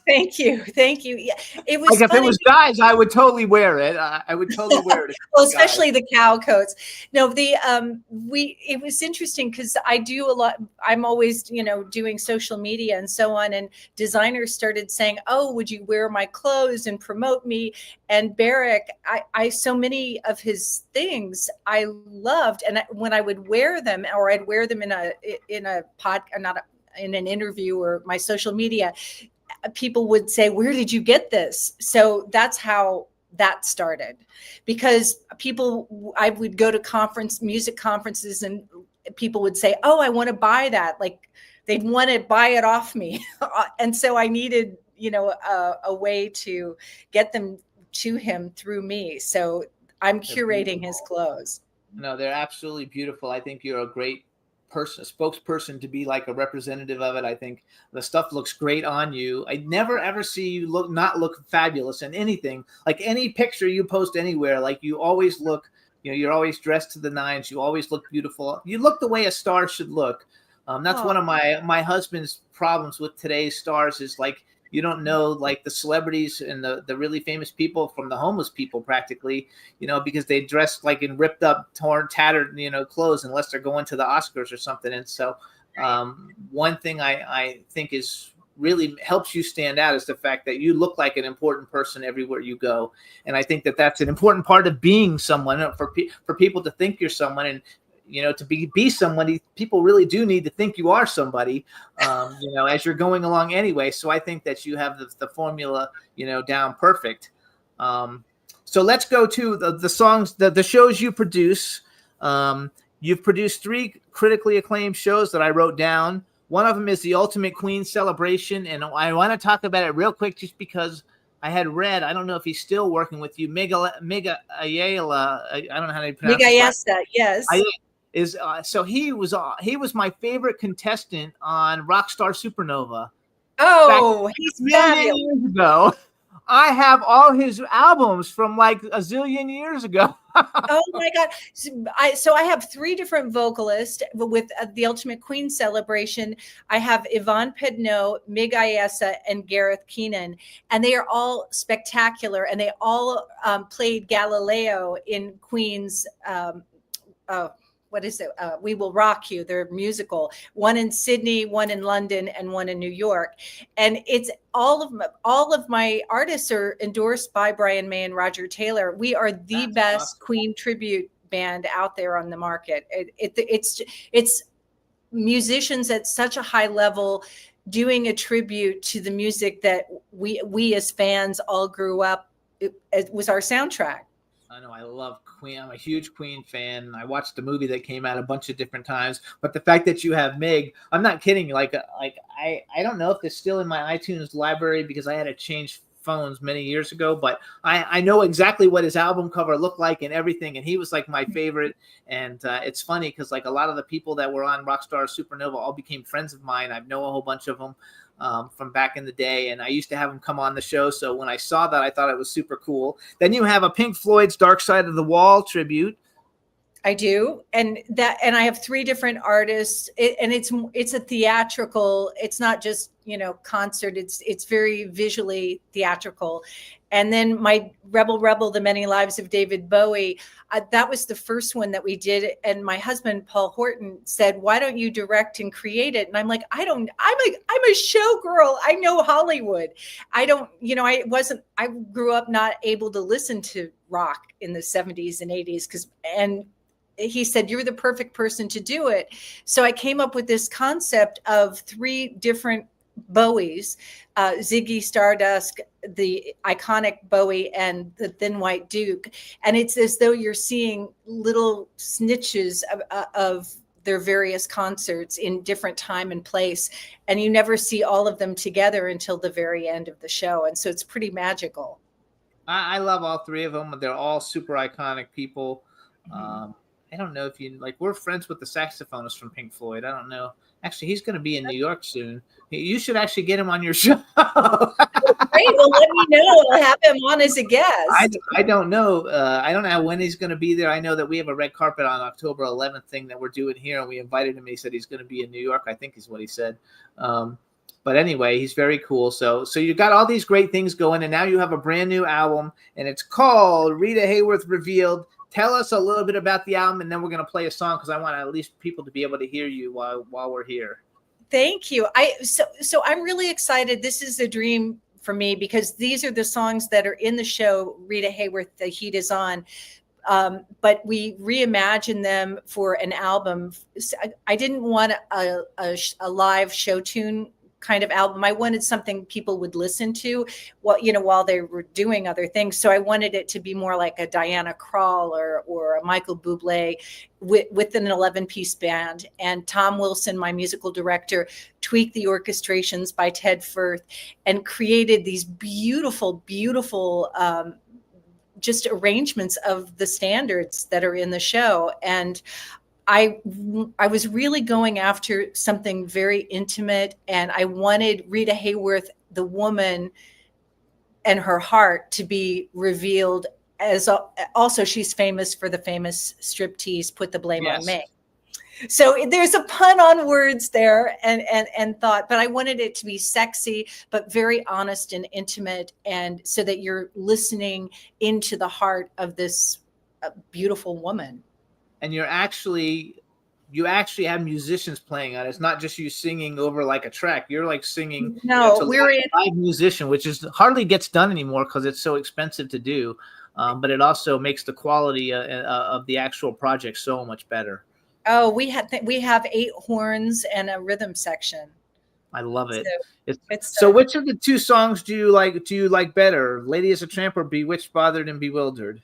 Thank you. Yeah, it was like if funny. it was guys, I would totally wear it. I would totally wear it. Well, especially the cow coats. No, it was interesting because I do a lot. I'm always, doing social media and so on. And designers started saying, "Oh, would you wear my clothes and promote me?" And Barrick, I so many of his things I loved, and when I would wear them, or I'd wear them in a pod, in an interview or my social media, people would say, "Where did you get this?" So that's how that started, because I would go to music conferences, and people would say, "Oh, I want to buy that." Like they'd want to buy it off me. And so I needed, a way to get them to him through me. So I'm curating his clothes. No, they're absolutely beautiful. I think you're a great spokesperson to be like a representative of it. I think the stuff looks great on you. I never ever see you not look fabulous in anything. Like any picture you post anywhere, like you always look, you're always dressed to the nines. You always look beautiful. You look the way a star should look. That's one of my husband's problems with today's stars is like, you don't know like the celebrities and the really famous people from the homeless people practically, because they dress like in ripped up, torn, tattered, clothes unless they're going to the Oscars or something. And so one thing I think is really helps you stand out is the fact that you look like an important person everywhere you go. And I think that that's an important part of being someone for people to think you're someone. And to be somebody, people really do need to think you are somebody, as you're going along anyway. So I think that you have the formula, down perfect. So let's go to the songs, the shows you produce. You've produced 3 critically acclaimed shows that I wrote down. One of them is the Ultimate Queen Celebration. And I want to talk about it real quick just because I had read, I don't know if he's still working with you, Mega Ayala. I don't know how to pronounce it. Yes. So he was my favorite contestant on Rockstar Supernova. Oh, he's fabulous. Years ago. I have all his albums from like a zillion years ago. Oh my God. So I have 3 different vocalists with the Ultimate Queen Celebration. I have Yvonne Pedneau, Mig Ayesa, and Gareth Keenan, and they are all spectacular. And they all played Galileo in Queen's, what is it? We Will Rock You, their musical, one in Sydney, one in London, and one in New York. And it's all of my artists are endorsed by Brian May and Roger Taylor. We are the best awesome Queen tribute band out there on the market. It's musicians at such a high level doing a tribute to the music that we as fans all grew up. It was our soundtrack. I know I love Queen. I'm a huge Queen fan. I watched the movie that came out a bunch of different times. But the fact that you have Meg, I'm not kidding. Like I don't know if it's still in my iTunes library because I had to change phones many years ago. But I know exactly what his album cover looked like and everything. And he was like my favorite. And it's funny because like a lot of the people that were on Rockstar Supernova all became friends of mine. I know a whole bunch of them. From back in the day, and I used to have him come on the show. So when I saw that, I thought it was super cool. Then you have a Pink Floyd's Dark Side of the Wall tribute. I do, and I have 3 different artists, and it's a theatrical. It's not just concert. It's very visually theatrical. And then my Rebel, The Many Lives of David Bowie. That was the first one that we did. And my husband, Paul Horton, said, "Why don't you direct and create it?" And I'm like, I'm a showgirl. I know Hollywood. I don't, I grew up not able to listen to rock in the 70s and 80s and he said, "You're the perfect person to do it." So I came up with this concept of 3 different Bowies, Ziggy Stardust, the iconic Bowie, and the Thin White Duke. And it's as though you're seeing little snitches of their various concerts in different time and place. And you never see all of them together until the very end of the show. And so it's pretty magical. I love all 3 of them. They're all super iconic people. I don't know if we're friends with the saxophonist from Pink Floyd. I don't know. Actually, he's going to be in New York soon. You should actually get him on your show. Great. Well, let me know. I'll have him on as a guest. I don't know. I don't know when he's going to be there. I know that we have a red carpet on October 11th thing that we're doing here, and we invited him. He said he's going to be in New York, I think is what he said. But anyway, he's very cool. So you got all these great things going, and now you have a brand new album, and it's called Rita Hayworth Revealed. Tell us a little bit about the album, and then we're going to play a song because I want at least people to be able to hear you while we're here. Thank you. So I'm really excited. This is a dream for me because these are the songs that are in the show Rita Hayworth, The Heat Is On. But we reimagined them for an album. I didn't want a live show tune kind of album. I wanted something people would listen to while they were doing other things. So I wanted it to be more like a Diana Krall or a Michael Bublé with an 11-piece band. And Tom Wilson, my musical director, tweaked the orchestrations by Ted Firth and created these beautiful, beautiful just arrangements of the standards that are in the show. And I was really going after something very intimate, and I wanted Rita Hayworth, the woman, and her heart to be revealed. As also, she's famous for the famous striptease "Put the Blame on Me." So there's a pun on words there and thought, but I wanted it to be sexy, but very honest and intimate, and so that you're listening into the heart of this beautiful woman. And you actually have musicians playing on it. It's not just you singing over like a track. You're like singing. No, we're a live musician, which is hardly gets done anymore because it's so expensive to do. But it also makes the quality of the actual project so much better. Oh, we have 8 horns and a rhythm section. I love it. So which of the 2 songs do you like better, "Lady as a Tramp" or "Bewitched, Bothered, and Bewildered"?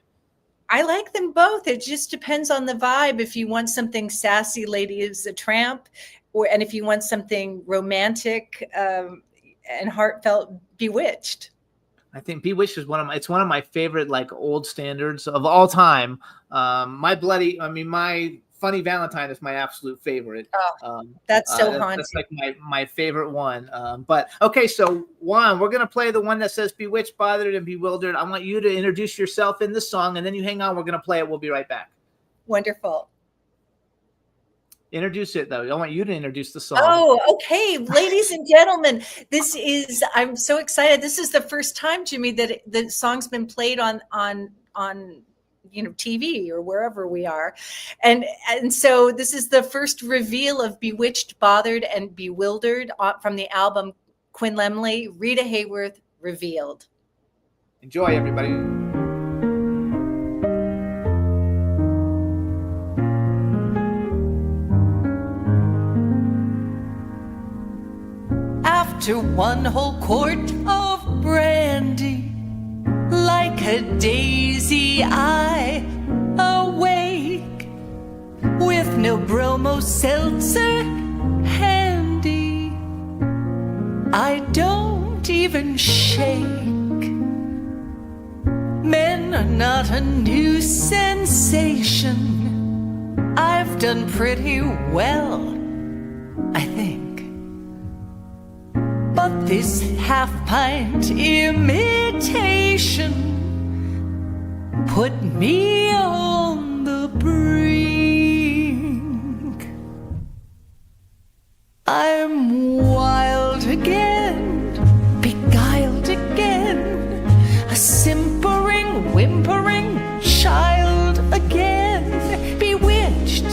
I like them both. It just depends on the vibe. If you want something sassy, "Lady is a Tramp," and if you want something romantic and heartfelt, "Bewitched." I think "Bewitched" is one of my favorite like old standards of all time. My Funny Valentine is my absolute favorite. That's so haunting. That's like my favorite one. But okay, so Juan, we're gonna play the one that says "Bewitched, Bothered, and Bewildered." I want you to introduce yourself in the song, and then you hang on. We're gonna play it. We'll be right back. Wonderful. Introduce it though. I want you to introduce the song. Oh, okay, ladies and gentlemen, I'm so excited. This is the first time, Jimmy, that the song's been played on TV or wherever we are. And so this is the first reveal of "Bewitched, Bothered, and Bewildered" from the album Quinn Lemley, Rita Hayworth Revealed. Enjoy, everybody. after one whole quart of brandy. Like a daisy I awake, with no bromo seltzer handy. I don't even shake. Men are not a new sensation. I've done pretty well, I think. But this half-pint imitation put me on the brink. I'm wild again, beguiled again, a simpering, whimpering child again, bewitched,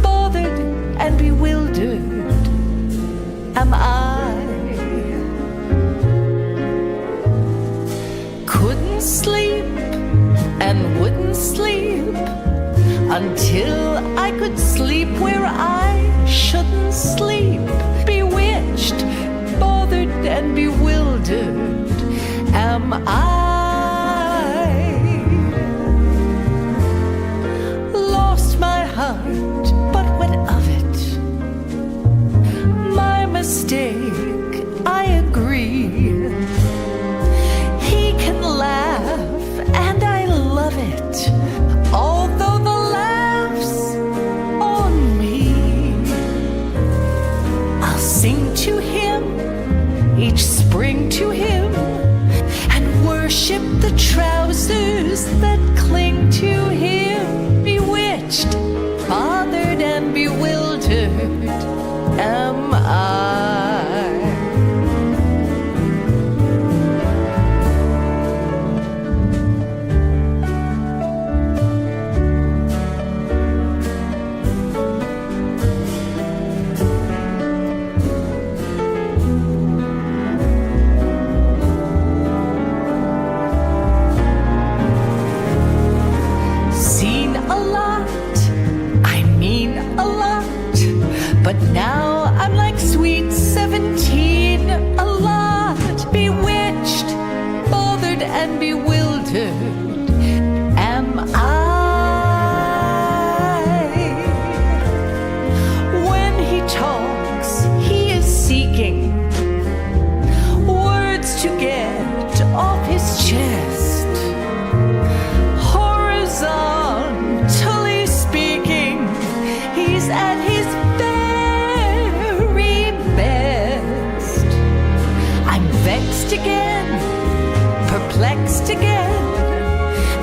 bothered, and bewildered am I. Couldn't sleep and wouldn't sleep until I could sleep where I shouldn't sleep. Bewitched, bothered, and bewildered am I. Lost my heart, but what of it? My mistake, I agree. He can laugh, and I love it, although the laugh's on me. I'll sing to him, each spring to him, and worship the trousers that cling to him. Bewitched, bothered, and bewildered am I. Seen a lot, I mean a lot, but now I'm like sweet 17, a lot. Bewitched, bothered, and bewildered am I. When he talks, he is seeking words to get off his chest. Horizontally speaking, he's at his very best. I'm vexed again, perplexed again.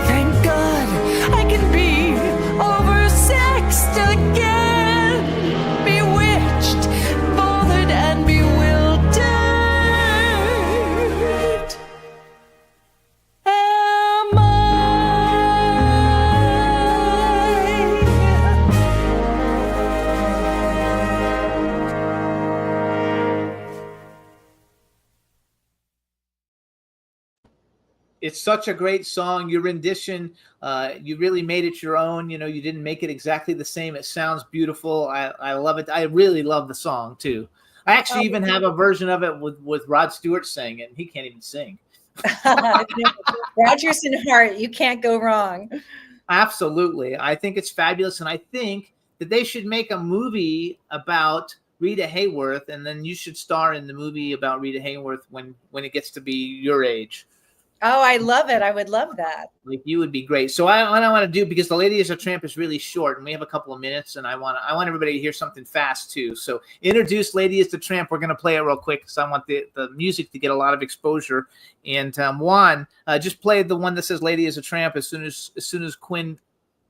Thank God I can be oversexed again. Bewitched, bothered, and bewildered am I. It's such a great song. Your rendition, you really made it your own. You know, you didn't make it exactly the same. It sounds beautiful. I love it. I really love the song too. I actually even have a version of it with Rod Stewart saying it, and he can't even sing. Rodgers and Hart, you can't go wrong. Absolutely. I think it's fabulous, and I think that they should make a movie about Rita Hayworth, and then you should star in the movie about Rita Hayworth when it gets to be your age. Oh, I love it. I would love that. Like, you would be great. So what I want to do, because The Lady is a Tramp is really short and we have a couple of minutes, and I want everybody to hear something fast too. So introduce Lady is the Tramp. We're going to play it real quick because I want the music to get a lot of exposure. And Juan, just play the one that says Lady is a Tramp as soon as Quinn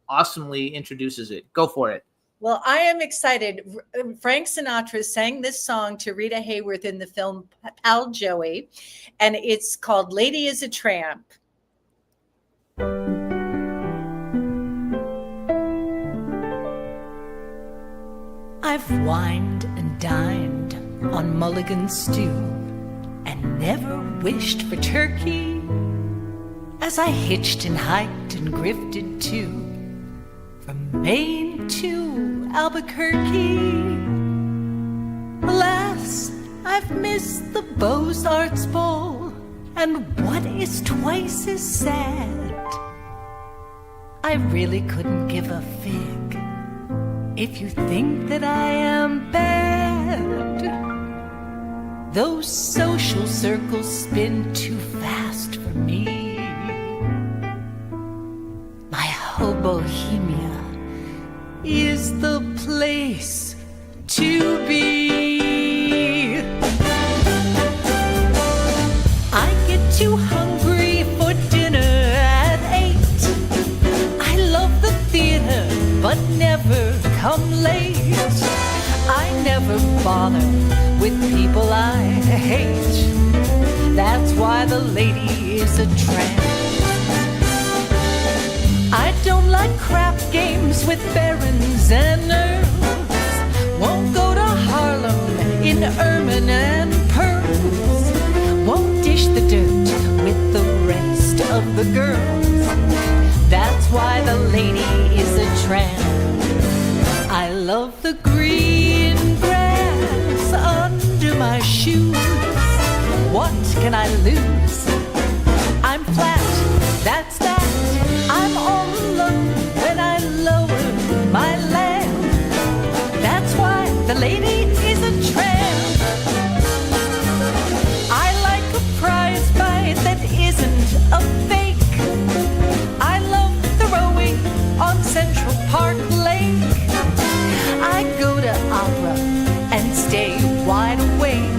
awesomely introduces it. Go for it. Well, I am excited. Frank Sinatra sang this song to Rita Hayworth in the film Pal Joey, and it's called Lady is a Tramp. I've wined and dined on mulligan stew and never wished for turkey as I hitched and hiked and grifted too from Maine to Albuquerque. Alas, I've missed the Beaux-Arts ball, and what is twice as sad, I really couldn't give a fig if you think that I am bad. Those social circles spin too fast for me. My Hobohemia is the place to be. I get too hungry for dinner at 8. I love the theater, but never come late. I never bother with people I hate. That's why the lady is a tramp. I don't like crap games with barons and earls. Won't go to Harlem in ermine and pearls. Won't dish the dirt with the rest of the girls. That's why the lady is a tramp. I love the green grass under my shoes. What can I lose? I'm flat, that's that. I'm all alone when I lower my lamp. That's why the lady is a tramp. I like a prize fight that isn't a fake. I love the rowing on Central Park Lake. I go to opera and stay wide awake.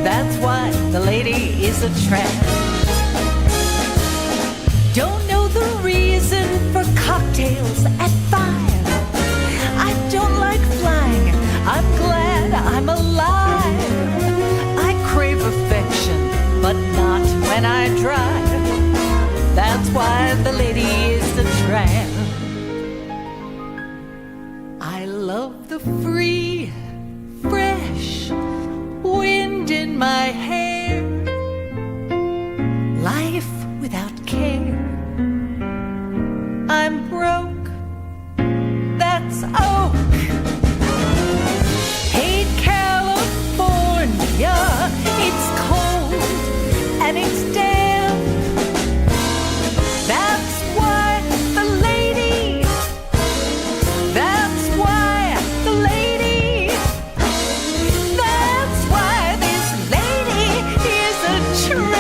That's why the lady is a tramp. Don't know the reason for cocktails at 5. I don't like flying, I'm glad I'm alive. I crave affection, but not when I drive. That's why the lady is a tramp. I love the free, fresh wind in my hair. Life without care. I'm broke, that's oak. Hate California, it's cold and it's damp. That's why the lady, that's why the lady, that's why this lady is a tramp.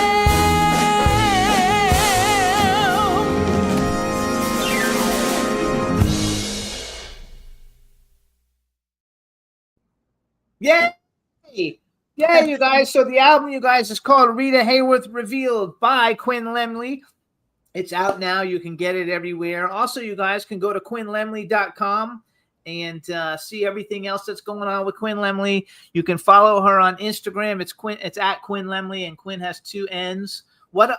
Yay! Yay, you guys. So the album, you guys, is called Rita Hayworth Revealed by Quinn Lemley. It's out now. You can get it everywhere. Also, you guys can go to QuinnLemley.com and see everything else that's going on with Quinn Lemley. You can follow her on Instagram. It's at Quinn Lemley, and Quinn has 2 N's. What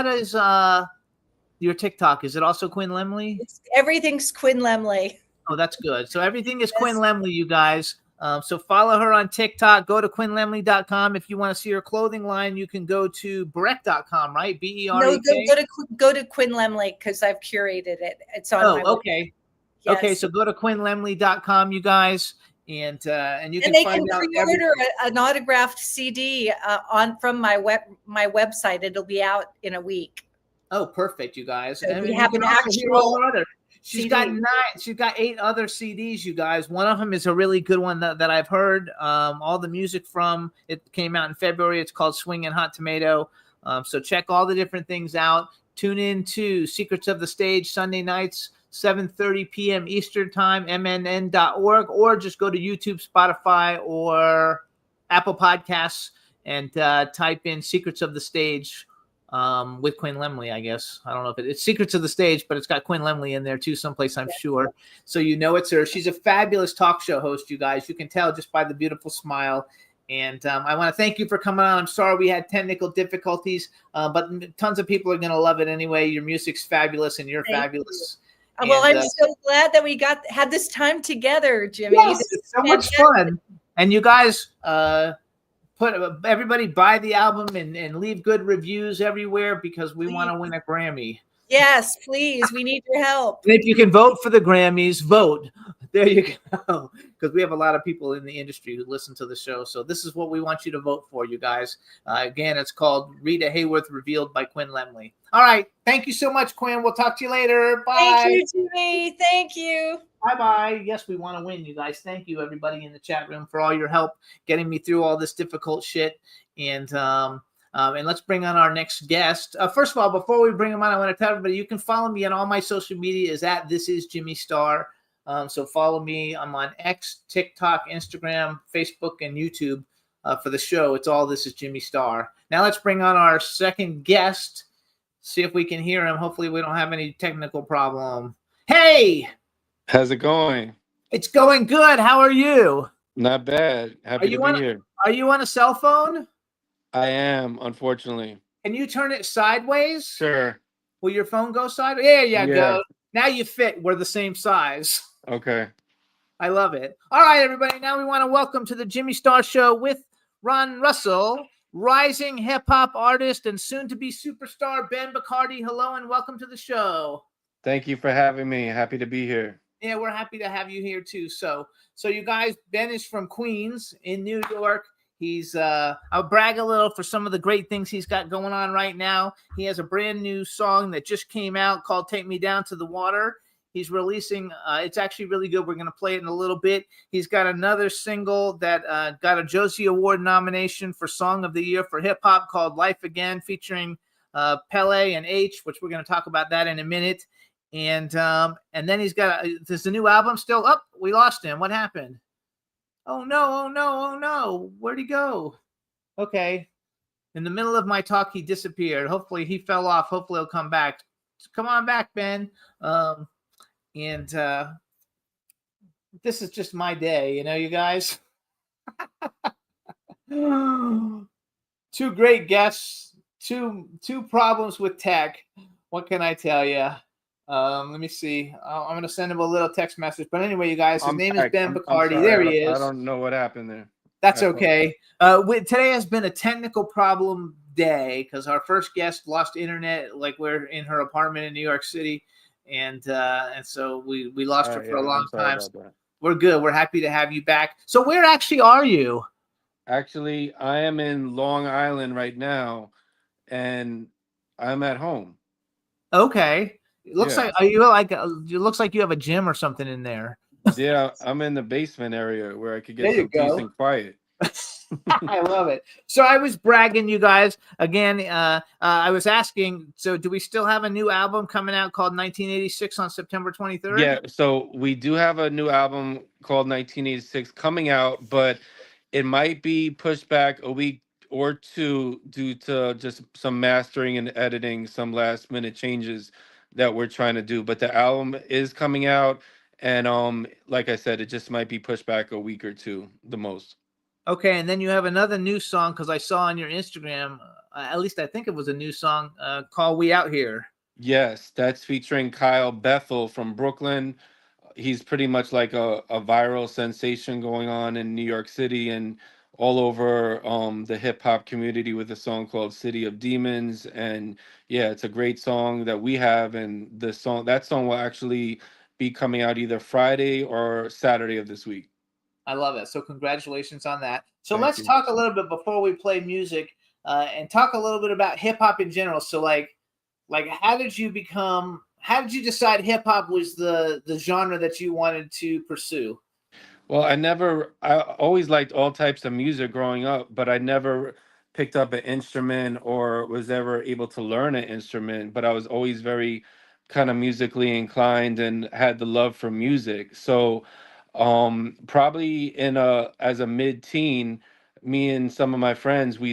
is your TikTok? Is it also Quinn Lemley? Everything's Quinn Lemley. Oh, that's good. So everything is Quinn Lemley, you guys. So follow her on TikTok. Go to QuinnLemley.com. If you want to see her clothing line, you can go to Berek.com, right? BEREK. No, go to Quinn Lemley because I've curated it. It's on my okay. Yes. Okay, so go to QuinnLemley.com, you guys, and you can they find can out pre-order an autographed CD from my website. It'll be out in a week. Oh, perfect, you guys. So And we you have can an also hear actual all her other. She's CD. got 9. She's got 8 other CDs, you guys. One of them is a really good one that I've heard. All the music from it came out in February. It's called Swingin' Hot Tomato. So check all the different things out. Tune in to Secrets of the Stage Sunday nights, 7:30 p.m. Eastern Time, mnn.org, or just go to YouTube, Spotify, or Apple Podcasts and type in Secrets of the Stage with Quinn Lemley, I guess. I don't know if it's Secrets of the Stage, but it's got Quinn Lemley in there too, someplace, I'm sure. So you know it's her. She's a fabulous talk show host, you guys. You can tell just by the beautiful smile. And I want to thank you for coming on. I'm sorry we had technical difficulties, but tons of people are going to love it anyway. Your music's fabulous, and you're fabulous. Well, I'm so glad that we had this time together, Jimmy. Yes, it's so much fun. And you guys, everybody buy the album and leave good reviews everywhere because we want to win a Grammy. Yes, please. We need your help. And if you can vote for the Grammys, vote. There you go. Because we have a lot of people in the industry who listen to the show. So this is what we want you to vote for, you guys. Again, it's called Rita Hayworth Revealed by Quinn Lemley. All right. Thank you so much, Quinn. We'll talk to you later. Bye. Thank you, Jimmy. Thank you. Bye-bye. Yes, we want to win, you guys. Thank you, everybody in the chat room, for all your help getting me through all this difficult shit. And let's bring on our next guest. First of all, before we bring him on, I want to tell everybody you can follow me on all my social media is at This Is Jimmy Star. So follow me. I'm on X, TikTok, Instagram, Facebook, and YouTube for the show. It's all This Is Jimmy Star. Now let's bring on our second guest. See if we can hear him. Hopefully we don't have any technical problem. Hey! How's it going? It's going good. How are you? Not bad. Happy to be here. Are you on a cell phone? I am, unfortunately. Can you turn it sideways? Sure. Will your phone go sideways? There you go. Now you fit. We're the same size. Okay. I love it. All right, everybody. Now we want to welcome to the Jimmy Star Show with Ron Russell, rising hip-hop artist and soon-to-be superstar Ben Bacardi. Hello and welcome to the show. Thank you for having me. Happy to be here. Yeah, we're happy to have you here too. So you guys, Ben is from Queens in New York. He's I'll brag a little for some of the great things he's got going on right now. He has a brand new song that just came out called Take Me Down to the Water. He's releasing, it's actually really good. We're going to play it in a little bit. He's got another single that got a Josie Award nomination for Song of the Year for hip hop called Life Again, featuring Pele and H, which we're going to talk about that in a minute. And then he's got, there's a new album still up. We lost him. What happened? Oh no. Where'd he go? Okay. In the middle of my talk, he disappeared. Hopefully he fell off. Hopefully he'll come back. Come on back, Ben. And this is just my day, you guys. Two great guests, two problems with tech. What can I tell you? Let me see. I'm going to send him a little text message. But anyway, you guys, his name is Ben Bacardi. There he is. I don't know what happened there. That's okay. Today has been a technical problem day because our first guest lost internet. Like we're in her apartment in New York City. And so we lost her for a long time. So we're good. We're happy to have you back. So where actually are you? Actually, I am in Long Island right now, and I'm at home. Okay. It looks like it looks like you have a gym or something in there. Yeah, I'm in the basement area where I could get some peace and quiet. I love it. So I was bragging, you guys. Again, I was asking, so do we still have a new album coming out called 1986 on September 23rd? Yeah, so we do have a new album called 1986 coming out, but it might be pushed back a week or two due to just some mastering and editing, some last minute changes that we're trying to do. But the album is coming out, and like I said, it just might be pushed back a week or two, the most. Okay, and then you have another new song because I saw on your Instagram, at least I think it was a new song called We Out Here. Yes, that's featuring Kyle Bethel from Brooklyn. He's pretty much like a viral sensation going on in New York City and all over the hip hop community with a song called City of Demons. And yeah, it's a great song that we have. And that song will actually be coming out either Friday or Saturday of this week. I love it. So congratulations on that. So Thank let's you. talk a little bit before we play music and talk a little bit about hip hop in general. So like how did you decide hip hop was the genre that you wanted to pursue? Well, I always liked all types of music growing up, but I never picked up an instrument or was ever able to learn an instrument, but I was always very kind of musically inclined and had the love for music. So probably as a mid-teen, me and some of my friends, we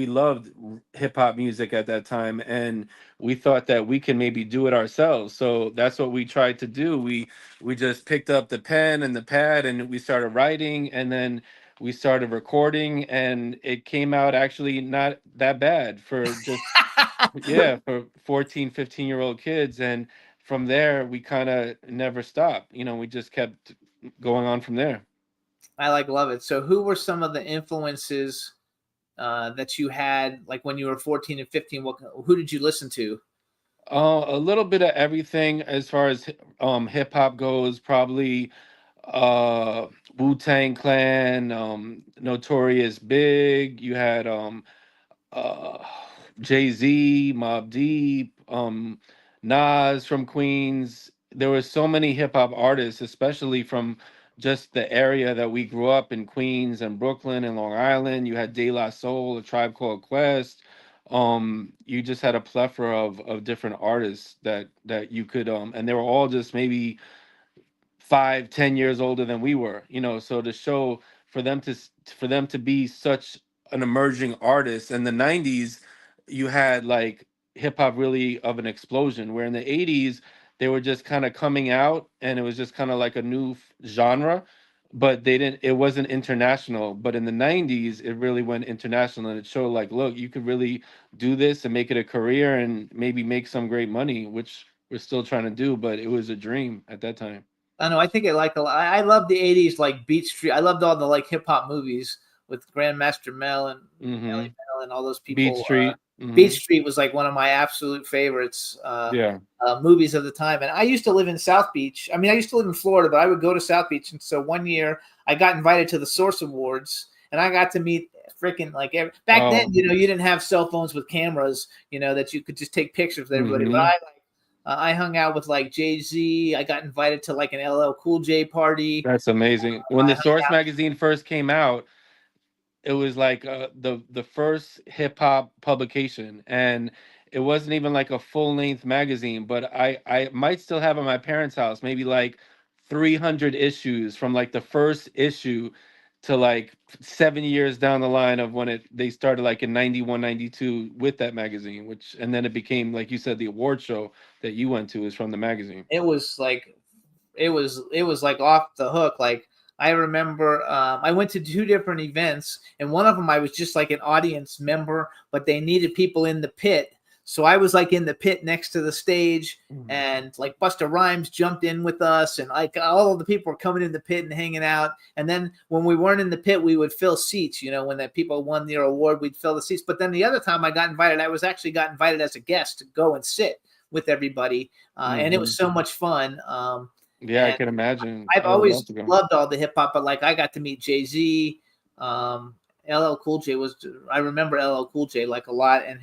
loved hip hop music at that time, and we thought that we can maybe do it ourselves. So that's what we tried to do. We just picked up the pen and the pad and we started writing, and then we started recording, and it came out actually not that bad for just for 14, 15-year-old kids. And from there, we kind of never stopped. We just kept going on from there. I love it. So who were some of the influences that you had, like when you were 14 and 15? Who did you listen to? A little bit of everything as far as hip hop goes. Probably Wu Tang Clan, Notorious Big. You had uh, Jay Z, Mob Deep, Nas from Queens. There were so many hip hop artists, especially from just the area that we grew up in, Queens and Brooklyn and Long Island. You had De La Soul, A Tribe Called Quest. You just had a plethora of different artists that you could and they were all just maybe 5, 10 years older than we were, so to show for them to be such an emerging artist in the 90s, you had like hip hop really of an explosion, where in the 80s they were just kind of coming out and it was just kind of like a new genre, but it wasn't international. But in the 90s it really went international, and it showed like, look, you could really do this and make it a career and maybe make some great money, which we're still trying to do, but it was a dream at that time. I know. I think it like a lot. I love the '80s, like Beat Street. I loved all the like hip hop movies with Grandmaster Mel and Melly Mel and all those people. Beat Street. Beat Street was like one of my absolute favorites. Yeah. Movies of the time. And I used to live in South Beach. I mean, I used to live in Florida, but I would go to South Beach. And so one year I got invited to the Source Awards, and I got to meet freaking like back then. You didn't have cell phones with cameras, that you could just take pictures with everybody. But I hung out with like Jay-Z. I got invited to like an LL Cool J party. That's amazing. When the Source magazine first came out, it was like the first hip hop publication, and it wasn't even like a full length magazine. But I might still have at my parents' house maybe like 300 issues from like the first issue to like 7 years down the line of when they started like in 91, 92 with that magazine, and then it became, like you said, the award show that you went to is from the magazine. It was like off the hook. Like I remember I went to 2 different events, and one of them I was just like an audience member, but they needed people in the pit. So I was like in the pit next to the stage, and like Busta Rhymes jumped in with us, and like all of the people were coming in the pit and hanging out. And then when we weren't in the pit, we would fill seats. When the people won their award, we'd fill the seats. But then the other time I got invited, I got invited as a guest to go and sit with everybody, and it was so much fun. Yeah, I can imagine. I've always loved all the hip hop, but like I got to meet Jay-Z, LL Cool J I remember LL Cool J like a lot. And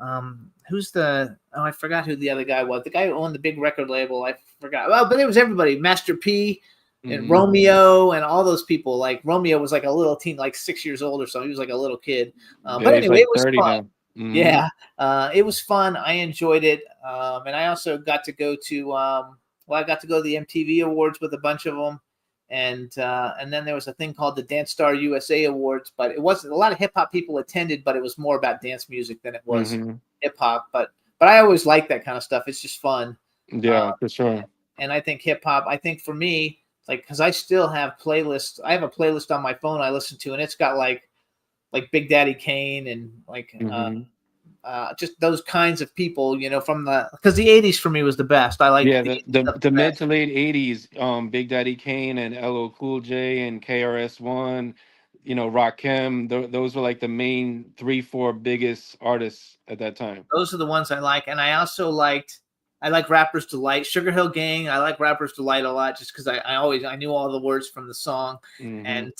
I forgot who the other guy was. The guy who owned the big record label, I forgot. Well, but it was everybody, Master P and Romeo and all those people. Like Romeo was like a little teen, like 6 years old or so. He was like a little kid. But anyway, like it was fun. Yeah, it was fun. I enjoyed it. And I also got to go to I got to go to the MTV Awards with a bunch of them, and then there was a thing called the Dance Star USA Awards, but it wasn't a lot of hip hop people attended, but it was more about dance music than it was hip hop. But I always like that kind of stuff. It's just fun. Yeah, for sure. And I think hip hop. I think for me, like, because I still have playlists. I have a playlist on my phone I listen to, and it's got like Big Daddy Kane and like. Just those kinds of people, because the 80s for me was the best. I like the mid to late 80s, Big Daddy Kane and LL Cool J and KRS-One, Rakim. Those were like the main 3-4 biggest artists at that time. Those are the ones I like, and I also like Rapper's Delight, Sugar Hill Gang. I like Rapper's Delight a lot, just because I knew all the words from the song. And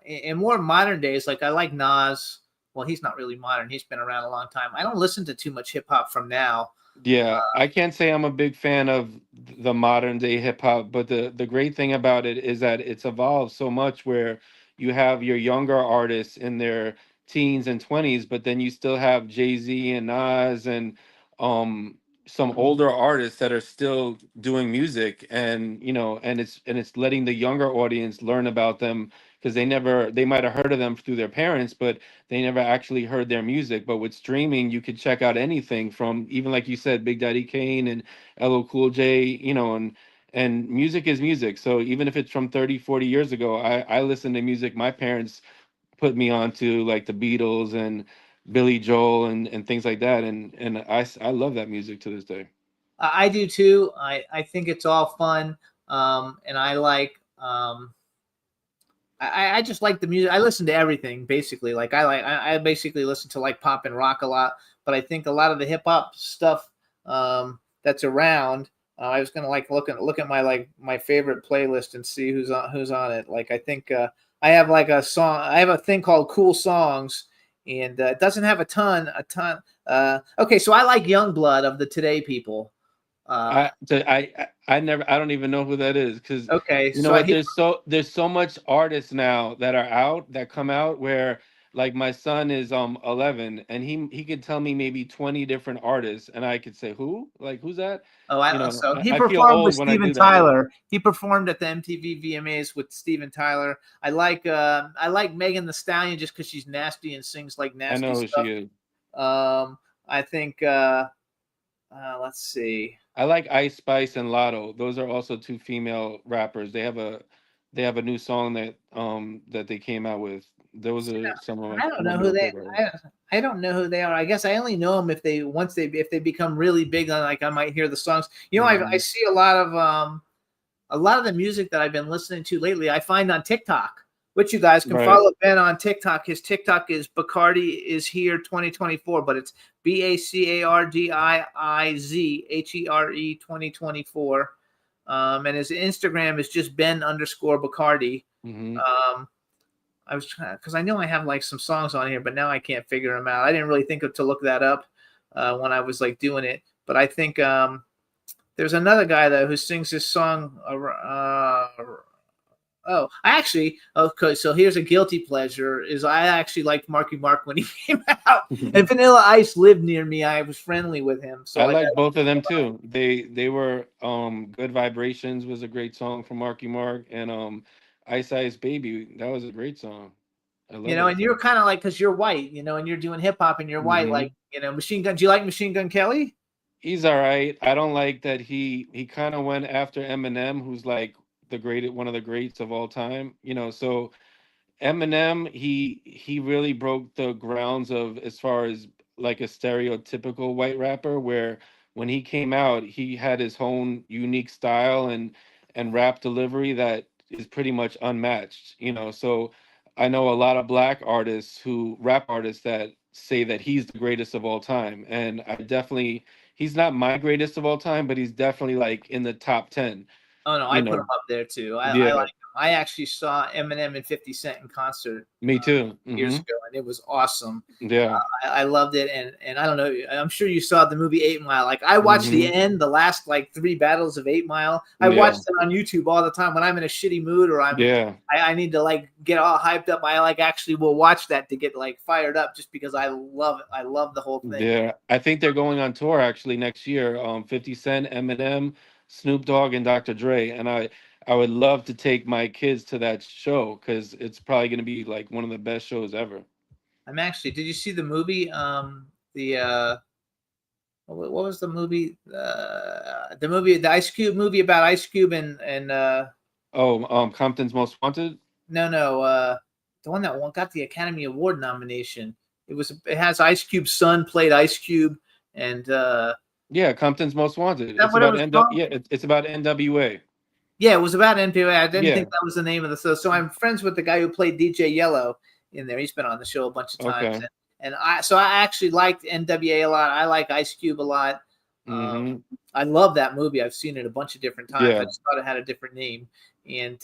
in more modern days, like I like Nas. Well, he's not really modern. He's been around a long time. I don't listen to too much hip hop from now. Yeah, I can't say I'm a big fan of the modern day hip hop, but the great thing about it is that it's evolved so much, where you have your younger artists in their teens and 20s, but then you still have Jay-Z and Nas and some older artists that are still doing music, and it's letting the younger audience learn about them, because they might have heard of them through their parents, but they never actually heard their music. But with streaming, you could check out anything from, even like you said, Big Daddy Kane and LL Cool J, and music is music. So even if it's from 30-40 years ago, I listen to music my parents put me on to, like the Beatles and Billy Joel and things like that. And I love that music to this day. I do too. I think it's all fun. And I like, I just like the music. I listen to everything basically. Like I basically listen to like pop and rock a lot, but I think a lot of the hip hop stuff that's around. I was gonna like look at my favorite playlist and see who's on it. Like I think I have like a song. I have a thing called Cool Songs, and it doesn't have a ton. Okay, so I like Youngblood of the Today People. I never, I don't even know who that is, because Okay, you know so what, there's so much artists now that are out that come out where, like, my son is 11 and he could tell me maybe 20 different artists and I could say who, like, who's that? You know, so he I feel performed with old when I Steven do that. Tyler. He performed at the MTV VMAs with Steven Tyler. I like Megan the Stallion just because she's nasty and sings like I nasty know who stuff. she is. I think let's see. I like Ice Spice and Lotto. Those are also two female rappers. They have a new song that they came out with. Those are some of I don't my know who real they. favorite. I don't know who they are. I guess I only know them if they become really big. Like I might hear the songs. You know, I see a lot of the music that I've been listening to lately. I find on TikTok, which you guys can Right. follow Ben on TikTok. His TikTok is Bacardi is here 2024, but it's BACARDIIZHERE 2024. And his Instagram is just Ben_Bacardi. Hmm. I was trying because I know I have like some songs on here, but now I can't figure them out. I didn't really think of to look that up when I was like doing it, but I think there's another guy though who sings this song. Okay. So here's a guilty pleasure: is I actually liked Marky Mark when he came out, and Vanilla Ice lived near me. I was friendly with him, so I like both of them too. They were Good Vibrations was a great song from Marky Mark, and Ice Ice Baby, that was a great song. I love that and you're song. kind of like because you're white, and you're doing hip hop and you're white, Hmm. like Machine Gun. Do you like Machine Gun Kelly? He's all right. I don't like that he kind of went after Eminem, who's like one of the greats of all time. So Eminem, he really broke the grounds of, as far as like a stereotypical white rapper, where when he came out, he had his own unique style and rap delivery that is pretty much unmatched. So I know a lot of rap artists that say that he's the greatest of all time, and he's not my greatest of all time, but he's definitely like in the top 10. Oh no, I You put him know, up there too. I yeah, like him. I actually saw Eminem and 50 Cent in concert me too. years ago, and it was awesome. Yeah. I loved it, and I don't know. I'm sure you saw the movie 8 Mile. Like I watched Hmm. the last like 3 battles of 8 Mile. I Yeah. watched it on YouTube all the time when I'm in a shitty mood or Yeah. I need to like get all hyped up. I like actually will watch that to get like fired up just because I love it. I love the whole thing. Yeah, I think they're going on tour actually next year. 50 Cent, Eminem, Snoop Dogg, and Dr. Dre. And I would love to take my kids to that show because it's probably going to be like one of the best shows ever. I'm actually. Did you see the movie? What was the movie? The Ice Cube movie about Ice Cube and Compton's Most Wanted. no, the one that got the Academy Award nomination. It has Ice Cube's son played Ice Cube, and Yeah, Compton's Most Wanted. that It's what it about was called? yeah, it's about NWA. Yeah, it was about NPA. I didn't Yeah. think that was the name of the. So I'm friends with the guy who played DJ Yellow in there. He's been on the show a bunch of times, Okay. and I actually liked NWA a lot. I like Ice Cube a lot. Hmm. I love that movie. I've seen it a bunch of different times. Yeah. I just thought it had a different name, and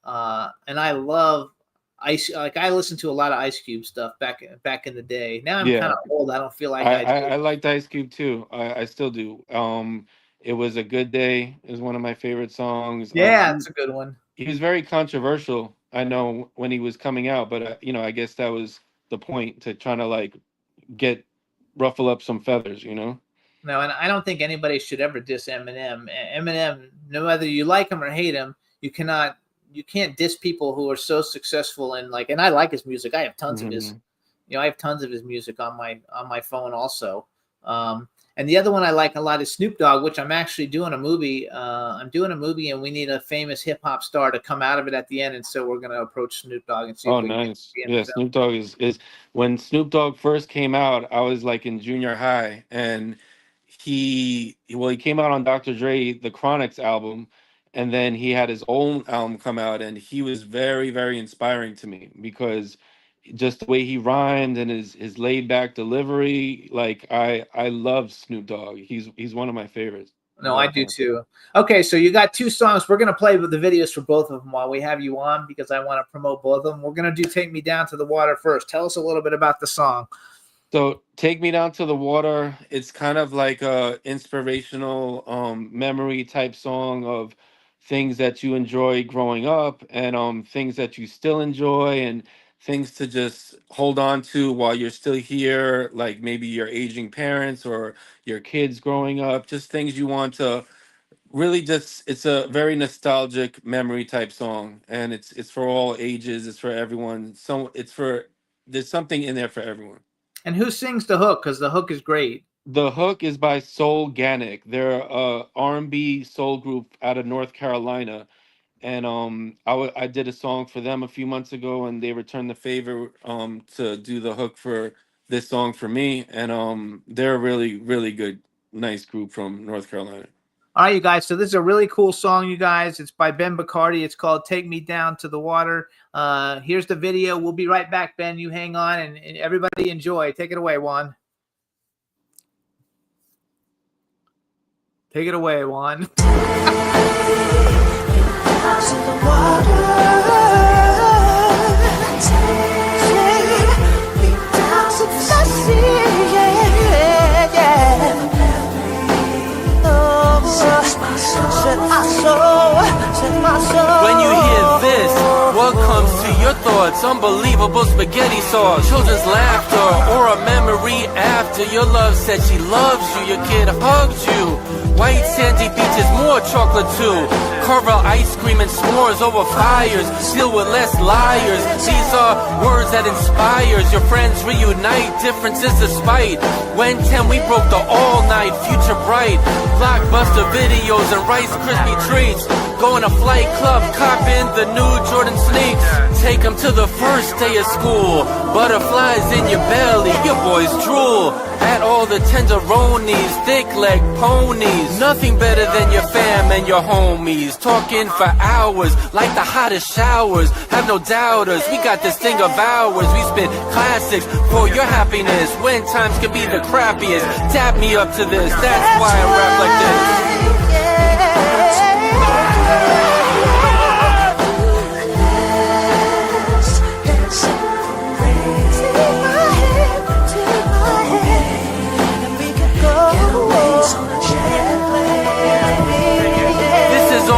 I love Ice. Like I listened to a lot of Ice Cube stuff back in the day. Now I'm Yeah. kind of old. I don't feel like I liked Ice Cube too. I still do. It Was a Good Day is one of my favorite songs. Yeah, it's a good one. He was very controversial, I know, when he was coming out, but I guess that was the point, to trying to like ruffle up some feathers. No, and I don't think anybody should ever diss Eminem. Eminem, no whether you like him or hate him, you can't diss people who are so successful and like. And I like his music. I have tons of his. Mhm. I have tons of his music on my phone also. And the other one I like a lot is Snoop Dogg, which I'm actually doing a movie. I'm doing a movie, and we need a famous hip hop star to come out of it at the end. And so we're going to approach Snoop Dogg and see. Oh, if we can nice. be in Yeah, the film. Snoop Dogg is when Snoop Dogg first came out, I was like in junior high, and he came out on Dr. Dre, the Chronics album, and then he had his own album come out, and he was very, very inspiring to me because just the way he rhymed and his laid back delivery. Like I love Snoop Dogg. He's one of my favorites. No, I do too. Okay, so you got two songs. We're gonna play with the videos for both of them while we have you on because I want to promote both of them. We're gonna do "Take Me Down to the Water" first. Tell us a little bit about the song. So Take Me Down to the Water, it's kind of like a inspirational memory type song of things that you enjoy growing up and things that you still enjoy and things to just hold on to while you're still here, like maybe your aging parents or your kids growing up, just things you want to really just, it's a very nostalgic memory type song, and it's for all ages, it's for everyone. So it's for, there's something in there for everyone. And who sings the hook? Because the hook is great. The hook is by Soul Ganic. They're a R&B soul group out of North Carolina, and I did a song for them a few months ago, and they returned the favor to do the hook for this song for me, and they're a really good, nice group from North Carolina. All right, you guys. So this is a really cool song, you guys. It's by Ben Bacardi. It's called "Take Me Down to the Water." Here's the video. We'll be right back, Ben. You hang on, and everybody enjoy. Take it away, Juan. Take it away, Juan. When you hear this, what comes to your thoughts? Unbelievable spaghetti sauce, children's laughter, or a memory after your love said she loves you, your kid hugged you. White sandy beaches, more chocolate too. Carvel ice cream and s'mores over fires, still with less liars. These are words that inspires your friends reunite, differences despite. When 10 we broke the all-night, future bright. Blockbuster videos and Rice Krispie treats. Going to Flight Club, copping the new Jordan sneaks. Take them to the first day of school. Butterflies in your belly, your boys drool. At all the tenderonis, thick leg ponies. Nothing better than your fam and your homies. Talking for hours, like the hottest showers. Have no doubters, we got this thing of ours. We spit classics for your happiness. When times can be the crappiest. Tap me up to this, that's why I rap like this.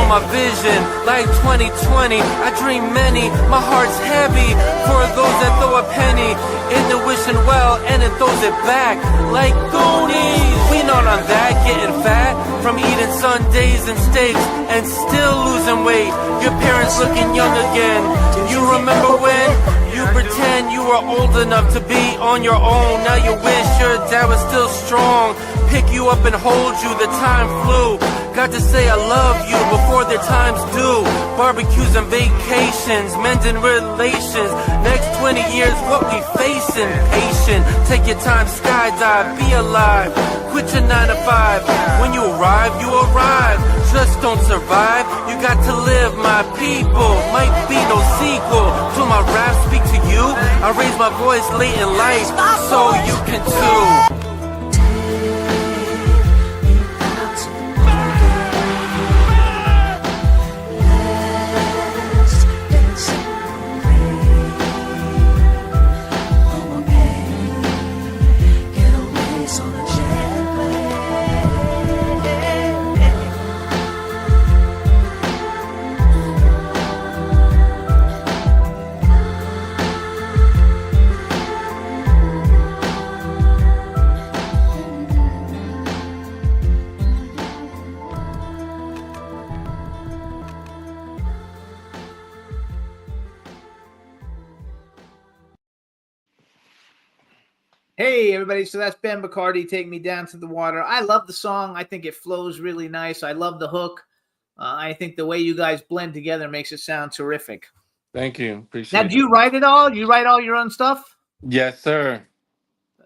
My vision, like 2020, I dream many, my heart's heavy for those that throw a penny in the wishing well and it throws it back like Goonies. We not on that, getting fat from eating Sundays and steaks and still losing weight. Your parents looking young again. You remember when you pretend you were old enough to be on your own? Now you wish your dad was still strong, pick you up and hold you. The time flew. Got to say I love you before their time's due. Barbecues and vacations, mending relations. Next 20 years, what we facing? Patient, take your time, skydive, be alive. Quit your 9 to 5. When you arrive, you arrive. Just don't survive. You got to live, my people. Might be no sequel to my rap. Speak to you. I raise my voice late in life, so you can too. Hey, everybody. So that's Ben Bacardi, "Take Me Down to the Water." I love the song. I think it flows really nice. I love the hook. I think the way you guys blend together makes it sound terrific. Thank you. Appreciate it. Now, do you write it all? You write all your own stuff? Yes, sir.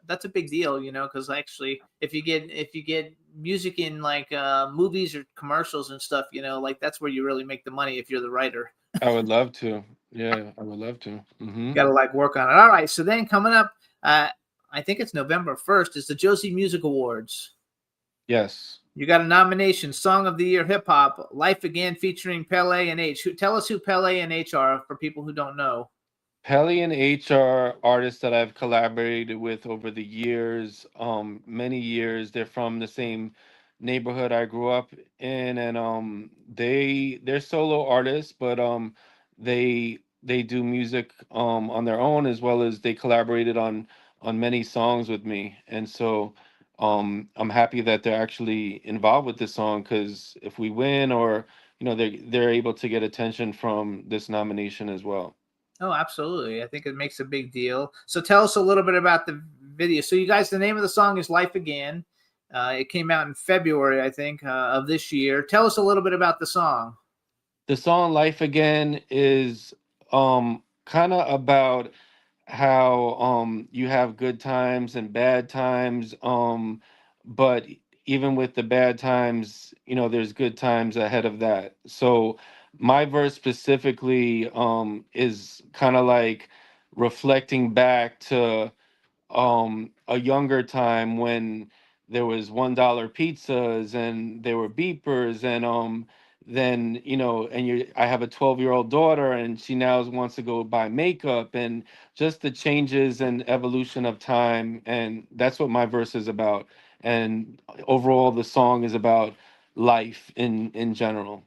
That's a big deal, because actually, if you get music in like movies or commercials and stuff, like that's where you really make the money if you're the writer. I would love to. Yeah, I would love to. Got to like work on it. All right. So then coming up, I think it's November 1st, is the Josie Music Awards. Yes. You got a nomination, Song of the Year Hip Hop, Life Again featuring Pele and H. Tell us who Pele and H are for people who don't know. Pele and H are artists that I've collaborated with over the years, many years. They're from the same neighborhood I grew up in, and they're solo artists, but they do music on their own, as well as they collaborated on many songs with me. And so I'm happy that they're actually involved with this song, because if we win, or they're able to get attention from this nomination as well. Oh, absolutely. I think it makes a big deal. So tell us a little bit about the video. So you guys, the name of the song is Life Again. It came out in February, I think, of this year. Tell us a little bit about the song. The song Life Again is kind of about how you have good times and bad times, but even with the bad times, there's good times ahead of that. So my verse specifically is kind of like reflecting back to a younger time when there was $1 pizzas and there were beepers, and then I have a 12-year-old daughter, and she now wants to go buy makeup, and just the changes and evolution of time. And that's what my verse is about. And overall, the song is about life in general.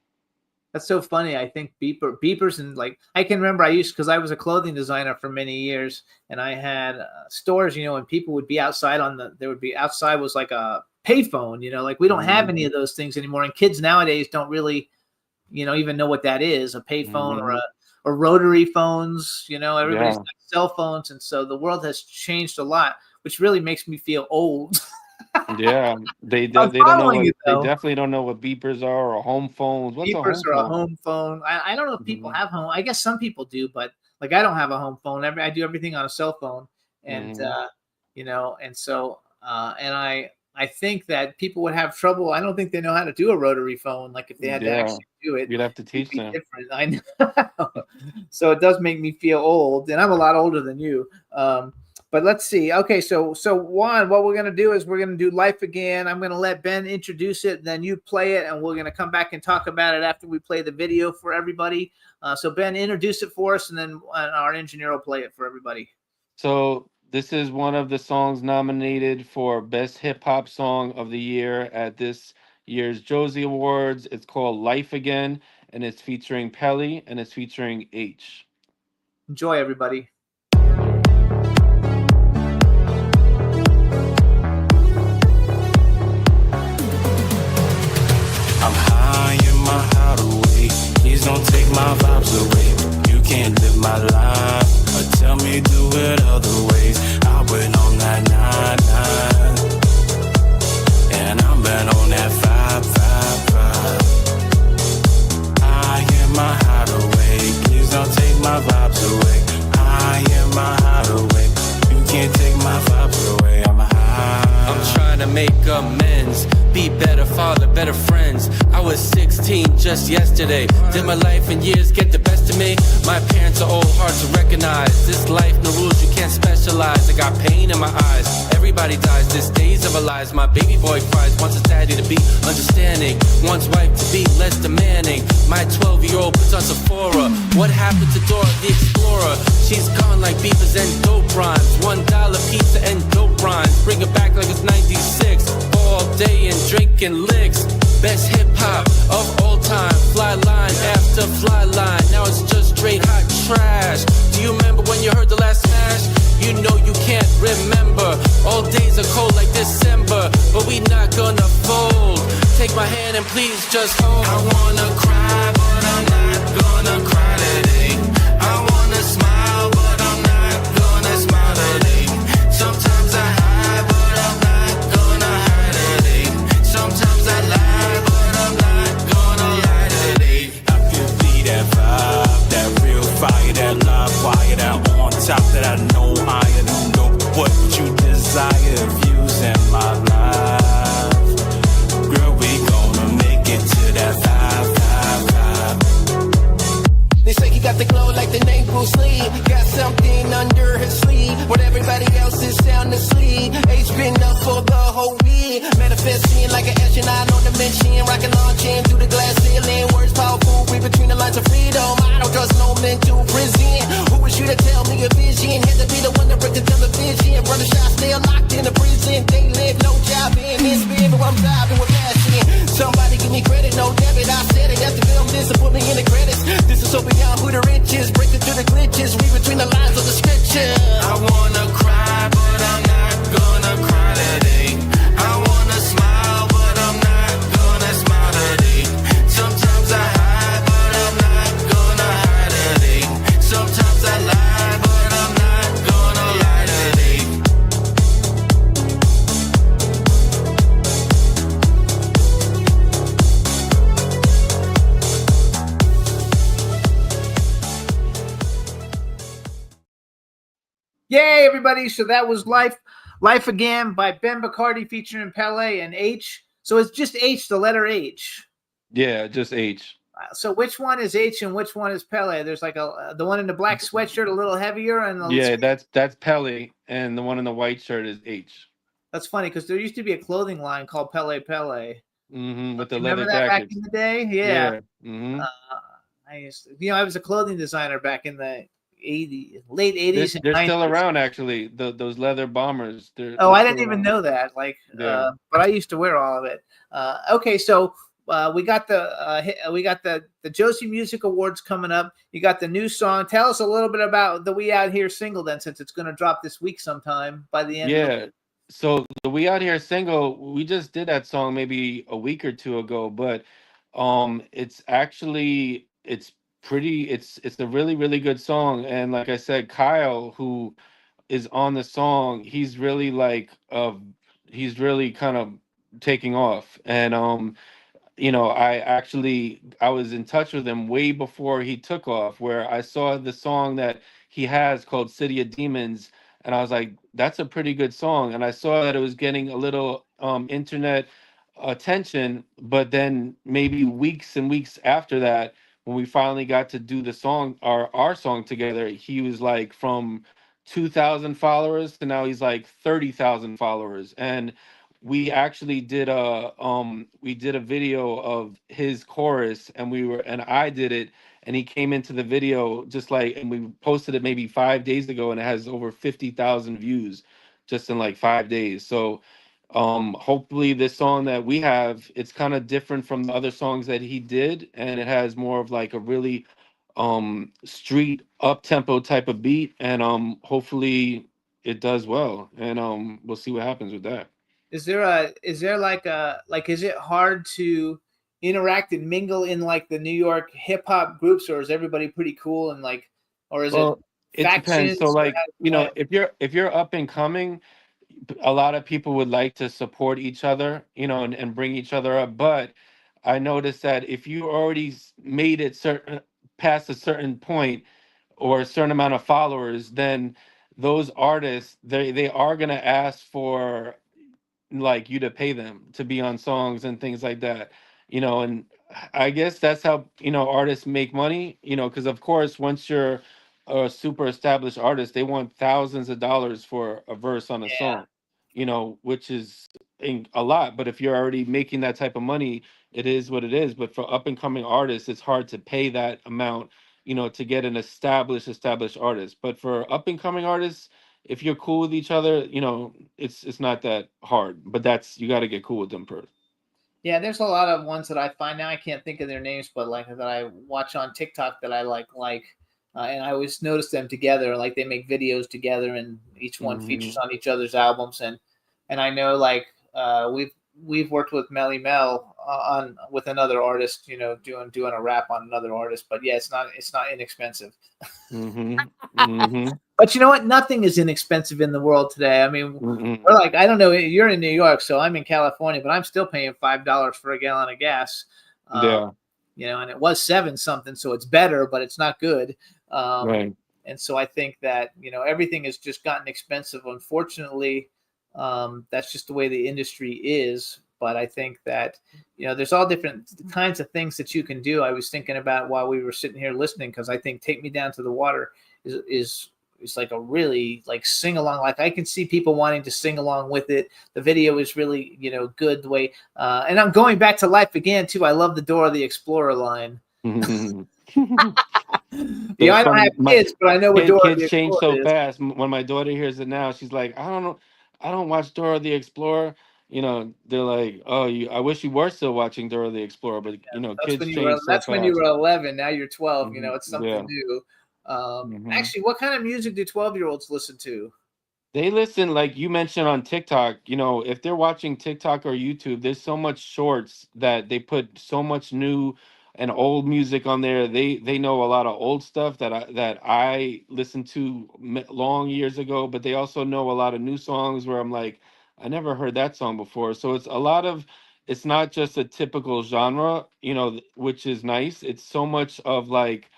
That's so funny. I think beepers, and like, I can remember because I was a clothing designer for many years, and I had stores, and people would be outside outside was like a payphone, like we don't have any of those things anymore. And kids nowadays don't really, even know what that is, a payphone or rotary phones, everybody's got cell phones. And so the world has changed a lot, which really makes me feel old. Yeah, they don't know they definitely don't know what beepers are, or home phones. What's beepers a home phone? A home phone. I don't know if people have home. I guess some people do, but like I don't have a home phone. I do everything on a cell phone, and and so I think that people would have trouble. I don't think they know how to do a rotary phone. Like if they had to actually do it, you'd have to teach them. Different. I know. So it does make me feel old, and I'm a lot older than you. But let's see. Okay, so Juan, what we're going to do is we're going to do Life Again. I'm going to let Ben introduce it, then you play it, and we're going to come back and talk about it after we play the video for everybody. So Ben, introduce it for us, and then our engineer will play it for everybody. So this is one of the songs nominated for Best Hip Hop Song of the Year at this year's Josie Awards. It's called Life Again, and it's featuring Pele, and it's featuring H. Enjoy, everybody. I'm high in my hideaway. Please don't take my vibes away. You can't live my life or tell me do it other ways. I went on that 9-9, and I've been on that 5-5-5. I am my hideaway. Please don't take my vibes away. I am my hideaway. You can't take my vibes away. I'm high. I'm trying to make amends, be better father, better friends. I was 16 just yesterday. Did my life in years get the best of me? My parents are old, hard to recognize. This life, no rules, you can't specialize. I got pain in my eyes. Everybody dies, this days of our lives. My baby boy cries, wants his daddy to be understanding, wants wife to be less demanding. My 12-year-old puts on Sephora. What happened to Dora the Explorer? She's gone like beavers and dope rhymes. $1 pizza and dope rhymes. Bring it back like it's 96. All day and drinking licks. Best hip hop of all time. Fly line after fly line. Now it's just straight hot trash. Do you remember when you heard the last smash? You know you can't remember. All days are cold like December, but we not gonna fold. Take my hand and please just hold. I wanna cry, but I'm not gonna cry today. I wanna smile, but I'm not gonna smile today. Sometimes I hide, but I'm not gonna hide today. Sometimes I lie, but I'm not gonna lie today. I can see that vibe, that real fire, that live wire, that on top that I know I don't know what you desire. Views in my life, girl, we gonna make it to that 5-5-5. dimension, I know dimension. Rockin' on chin through the glass ceiling. Words powerful, read between the lines of freedom. I don't trust no mental prison. Who was you to tell me a vision? Had to be the one to break the television. Brother shot still locked in the prison. They live no job in this spirit, but I'm driving with passion. Somebody give me credit, no debit. I said it, have to film this and put me in the credits. This is so beyond who the rich is. Breaking through the glitches, read between the lines of the scripture. I wanna cry, but I'm not gonna cry today. I wanna smile, but I'm not gonna smile today. Sometimes I hide, but I'm not gonna hide today. Sometimes I lie, but I'm not gonna lie today. Yay, everybody. So that was Life Again by Ben Bacardi featuring Pele and H. So it's just H, the letter H. Yeah, just H. So which one is H and which one is Pele? There's like the one in the black sweatshirt, a little heavier, and Yeah, that's Pele, and the one in the white shirt is H. That's funny because there used to be a clothing line called Pele Pele. With the Remember leather that back jackets. in the day? Yeah. Mm-hmm. I was a clothing designer back in the late 80s. They're and still 90s. around, actually. Those leather bombers. Oh, I didn't even know that. Like, Yeah. but I used to wear all of it. Okay, so we got the Josie Music Awards coming up. You got the new song. Tell us a little bit about the We Out Here single, then, since it's going to drop this week sometime by the end. Yeah. So the We Out Here single, we just did that song maybe a week or two ago, but it's actually it's a really, really good song. And like I said, Kyle, who is on the song, he's really he's really kind of taking off. And I was in touch with him way before he took off, where I saw the song that he has called City of Demons, and I was like, that's a pretty good song. And I saw that it was getting a little internet attention, but then maybe weeks and weeks after that, when we finally got to do the song, our song together, he was like from 2,000 followers to now he's like 30,000 followers. And we actually did a video of his chorus, and I did it, and he came into the video and we posted it maybe 5 days ago, and it has over 50,000 views just in like 5 days. So hopefully this song that we have, it's kind of different from the other songs that he did, and it has more of like a really street up tempo type of beat, and hopefully it does well, and we'll see what happens with that. Is it hard to interact and mingle in like the New York hip hop groups, or is everybody pretty cool and like, or is Well, it it depends. factions? So or like, how- if you're up and coming, a lot of people would like to support each other, and bring each other up. But I noticed that if you already made it past a certain point or a certain amount of followers, then those artists, they are gonna ask for like you to pay them to be on songs and things like that, and I guess that's how artists make money, because of course once you're a super established artist, they want thousands of dollars for a verse on a song, which is a lot. But if you're already making that type of money, it is what it is. But for up and coming artists, it's hard to pay that amount, to get an established artist. But for up and coming artists, if you're cool with each other, it's not that hard. But you got to get cool with them first. Yeah, there's a lot of ones that I find now. I can't think of their names, but like that I watch on TikTok that I like, and I always notice them together. Like they make videos together, and each one features on each other's albums. And I know like we've worked with Melly Mel on with another artist, doing a rap on another artist. But yeah, it's not inexpensive. But you know what? Nothing is inexpensive in the world today. I mean, we're like, I don't know. You're in New York, so I'm in California, but I'm still paying $5 for a gallon of gas. Yeah. And it was 7 something, so it's better, but it's not good. Right. And so I think that, everything has just gotten expensive. Unfortunately, that's just the way the industry is. But I think that, there's all different kinds of things that you can do. I was thinking about while we were sitting here listening, because I think Take Me Down to the Water is is like a really like sing along. Like I can see people wanting to sing along with it. The video is really, you know, good the way. And I'm going back to Life Again too. I love the Dora the Explorer line. Yeah, I don't have kids, but I know what Dora kids the change Explorer so is. fast. When my daughter hears it now, she's like, I don't know, I don't watch Dora the Explorer. You know, they're like, oh, I wish you were still watching Dora the Explorer, but you know, kids change so That's when you fast. were 11. Now you're 12. You know, it's Yeah. something new. Mhm. Actually, what kind of music do 12-year-olds listen to? They listen, like you mentioned on TikTok, you know, if they're watching TikTok or YouTube, there's so much shorts that they put so much new and old music on there. They know a lot of old stuff that I listened to long years ago, but they also know a lot of new songs where I'm like, I never heard that song before. So it's a lot of, it's not just a typical genre, you know, which is nice. It's so much of like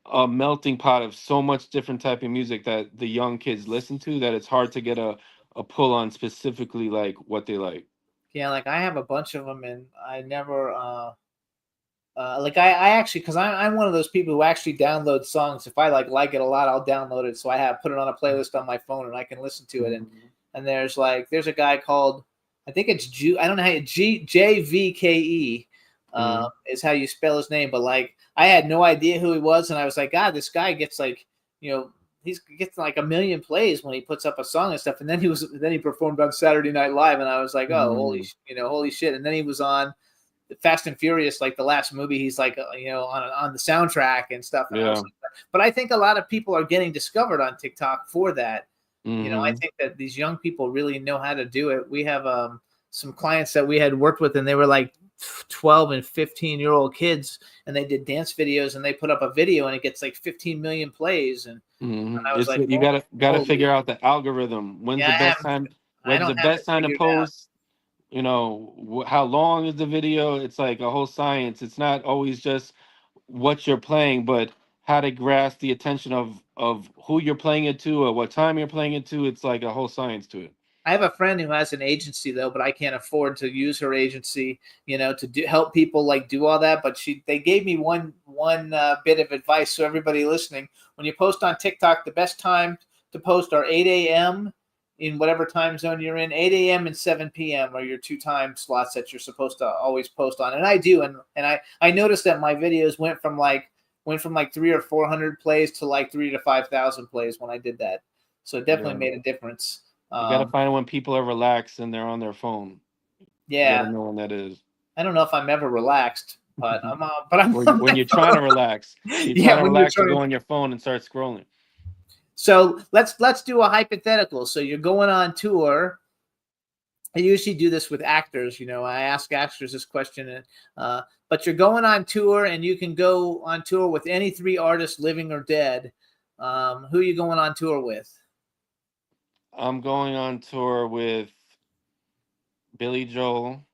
a melting pot of so much different type of music that the young kids listen to that it's hard to get a pull on specifically like what they like. Yeah, like I have a bunch of them, and I never like I actually, because I'm one of those people who actually download songs. If I like it a lot, I'll download it. So I have put it on a playlist on my phone, and I can listen to it. And there's a guy called, I think it's I don't know how JVKE is how you spell his name, but like I had no idea who he was, and I was like, God, this guy gets like, you know, he gets like 1 million plays when he puts up a song and stuff. And then he performed on Saturday Night Live, and I was like, oh, holy shit! And then he was on Fast and Furious, like the last movie. He's like, you know, on the soundtrack and stuff. And I was like, but I think a lot of people are getting discovered on TikTok for that. You know, I think that these young people really know how to do it. We have some clients that we had worked with, and they were like 12 and 15-year-old kids, and they did dance videos, and they put up a video, and it gets like 15 million plays. And I was like, you gotta figure out the algorithm. When's the best time? When's the best time to post? You know, how long is the video? It's like a whole science. It's not always just what you're playing, but how to grasp the attention of who you're playing it to or what time you're playing it to. It's like a whole science to it. I have a friend who has an agency though, but I can't afford to use her agency, you know, to help people like do all that. But they gave me one bit of advice. So everybody listening, when you post on TikTok, the best time to post are 8 a.m. in whatever time zone you're in. 8 a.m. and 7 p.m. are your 2 time slots that you're supposed to always post on. And I do, and I noticed that my videos went from like 300 or 400 plays to like 3,000 to 5,000 plays when I did that. So it definitely made a difference. You gotta find when people are relaxed and they're on their phone. Yeah, you gotta know when that is. I don't know if I'm ever relaxed, but I'm when you're trying to relax. You're trying to relax, you go on your phone and start scrolling. So let's do a hypothetical. So you're going on tour. I usually do this with actors. You know, I ask actors this question, but you're going on tour, and you can go on tour with any 3 artists, living or dead. Who are you going on tour with? I'm going on tour with Billy Joel.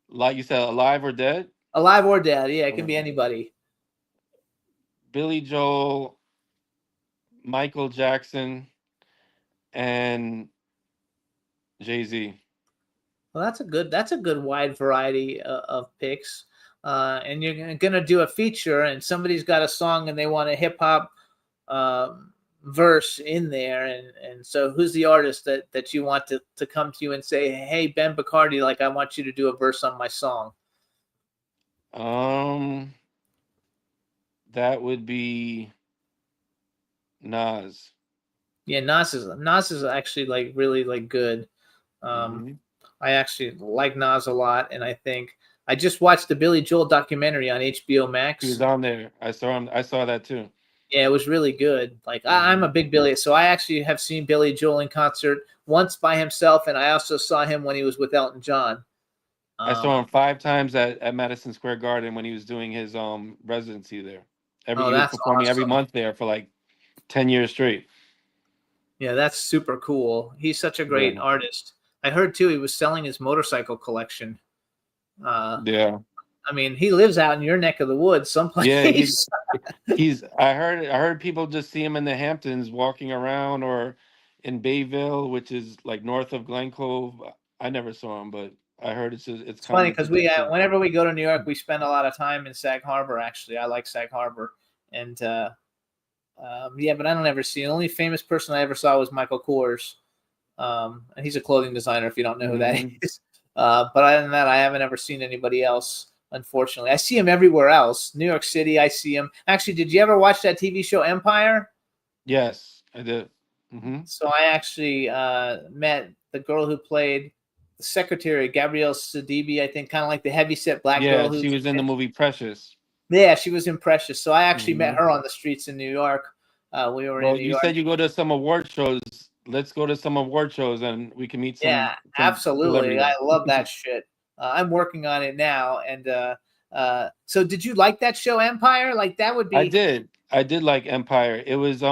Like you said, alive or dead? Alive or dead. Yeah, it can be anybody. Billy Joel, Michael Jackson, and Jay-Z. Well, that's a good wide variety of picks. And you're gonna do a feature, and somebody's got a song, and they want a hip hop verse in there, and so who's the artist that you want to come to you and say, hey, Ben Bacardi, like I want you to do a verse on my song? That would be Nas. Yeah, Nas is actually like really like good. I actually like Nas a lot, and I think I just watched the Billy Joel documentary on HBO Max. He was on there. I saw him. I saw that too. Yeah, it was really good. Like I'm a big Billy, so I actually have seen Billy Joel in concert once by himself, and I also saw him when he was with Elton John. I saw him 5 times at Madison Square Garden when he was doing his residency there. He was performing every month there for like 10 years straight. Yeah, that's super cool. He's such a great artist. I heard too he was selling his motorcycle collection. Yeah. I mean, he lives out in your neck of the woods someplace. Yeah, he's I heard people just see him in the Hamptons walking around, or in Bayville, which is like north of Glen Cove. I never saw him, but I heard it's funny because whenever we go to New York, we spend a lot of time in Sag Harbor. Actually, I like Sag Harbor, and Yeah, but I don't ever see. The only famous person I ever saw was Michael Kors. And he's a clothing designer, if you don't know who that is. But other than that, I haven't ever seen anybody else, unfortunately. I see him everywhere else. New York City, I see him. Actually, did you ever watch that TV show Empire? Yes, I did. So I actually met the girl who played the secretary, Gabrielle Sidibe, I think, kind of like the heavyset black girl. Yeah, she was in the movie Precious. Yeah, she was in Precious. So I actually met her on the streets in New York. We were in New You York. said you go to some award shows. Let's go to some award shows and we can meet some. Yeah, some absolutely. celebrities. I love that shit. I'm working on it now. And so did you like that show Empire? Like that would be. I did like Empire. It was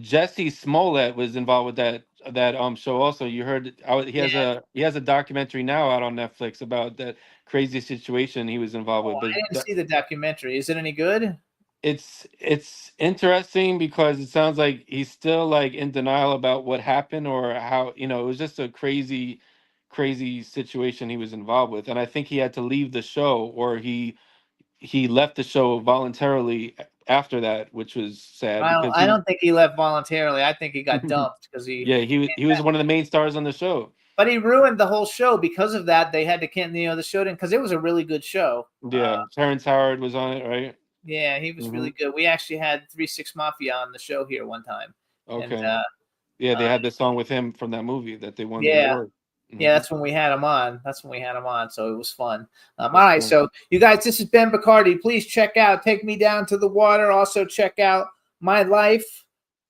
Jesse Smollett was involved with that show also. You heard he has a documentary now out on Netflix about that crazy situation he was involved with. I But didn't see the documentary. Is it any good? it's interesting because it sounds like he's still like in denial about what happened or how, it was just a crazy situation he was involved with. And I think he had to leave the show, or he left the show voluntarily after that, which was sad. Well, I don't think he left voluntarily. I think he got dumped because he. Yeah, he was one of the main stars on the show. But he ruined the whole show because of that. They had to cancel, the show didn't, because it was a really good show. Yeah, Terrence Howard was on it, right? Yeah, he was really good. We actually had 3 6 Mafia on the show here one time. Okay. And, yeah, they had the song with him from that movie that they won the Yeah. award. Yeah, that's when we had him on. So it was fun. All right, so you guys, this is Ben Bacardi. Please check out Take Me Down to the Water. Also check out My Life.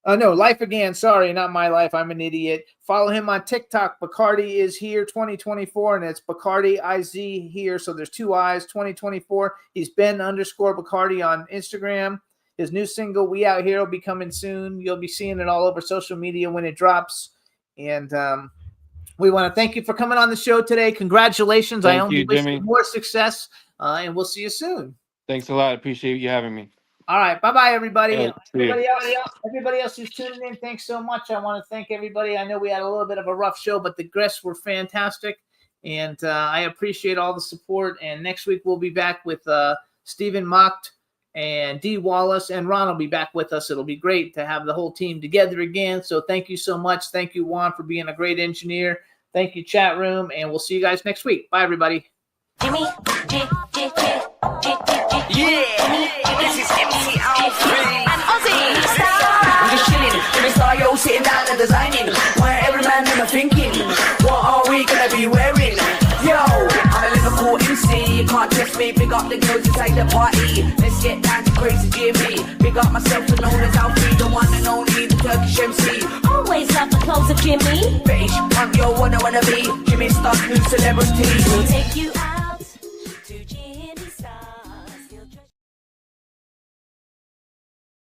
Life Again. Sorry, not My Life. I'm an idiot. Follow him on TikTok. Bacardi is here 2024, and it's Bacardi IZ here. So there's 2 I's 2024. He's Ben_Bacardi on Instagram. His new single, We Out Here, will be coming soon. You'll be seeing it all over social media when it drops. And we want to thank you for coming on the show today. Congratulations. I only wish you more success, and we'll see you soon. Thanks a lot. Appreciate you having me. All right. Bye-bye, everybody. Yeah, see ya. Everybody else who's tuning in, thanks so much. I want to thank everybody. I know we had a little bit of a rough show, but the guests were fantastic, and I appreciate all the support. And next week we'll be back with Stephen Mocht and Dee Wallace, and Ron will be back with us. It'll be great to have the whole team together again. So thank you so much. Thank you, Juan, for being a great engineer. Thank you, chat room, and we'll see you guys next week. Bye, everybody. Jimmy, this is MC Alfred and Ozzy. I'm just chilling, Jimmy Star, yo, sitting down and designing. Why every man in a thinking, what are we gonna be wearing? Yo, I'm a Liverpool MC, you can't test me. Big up the girls inside the party. Let's get down to crazy Jimmy. Big up myself and known as Alfie, the one and only, the Turkish MC. Always love the clothes of Jimmy. Bitch, I'm your wanna be. Jimmy Star's new celebrity. We'll take you out.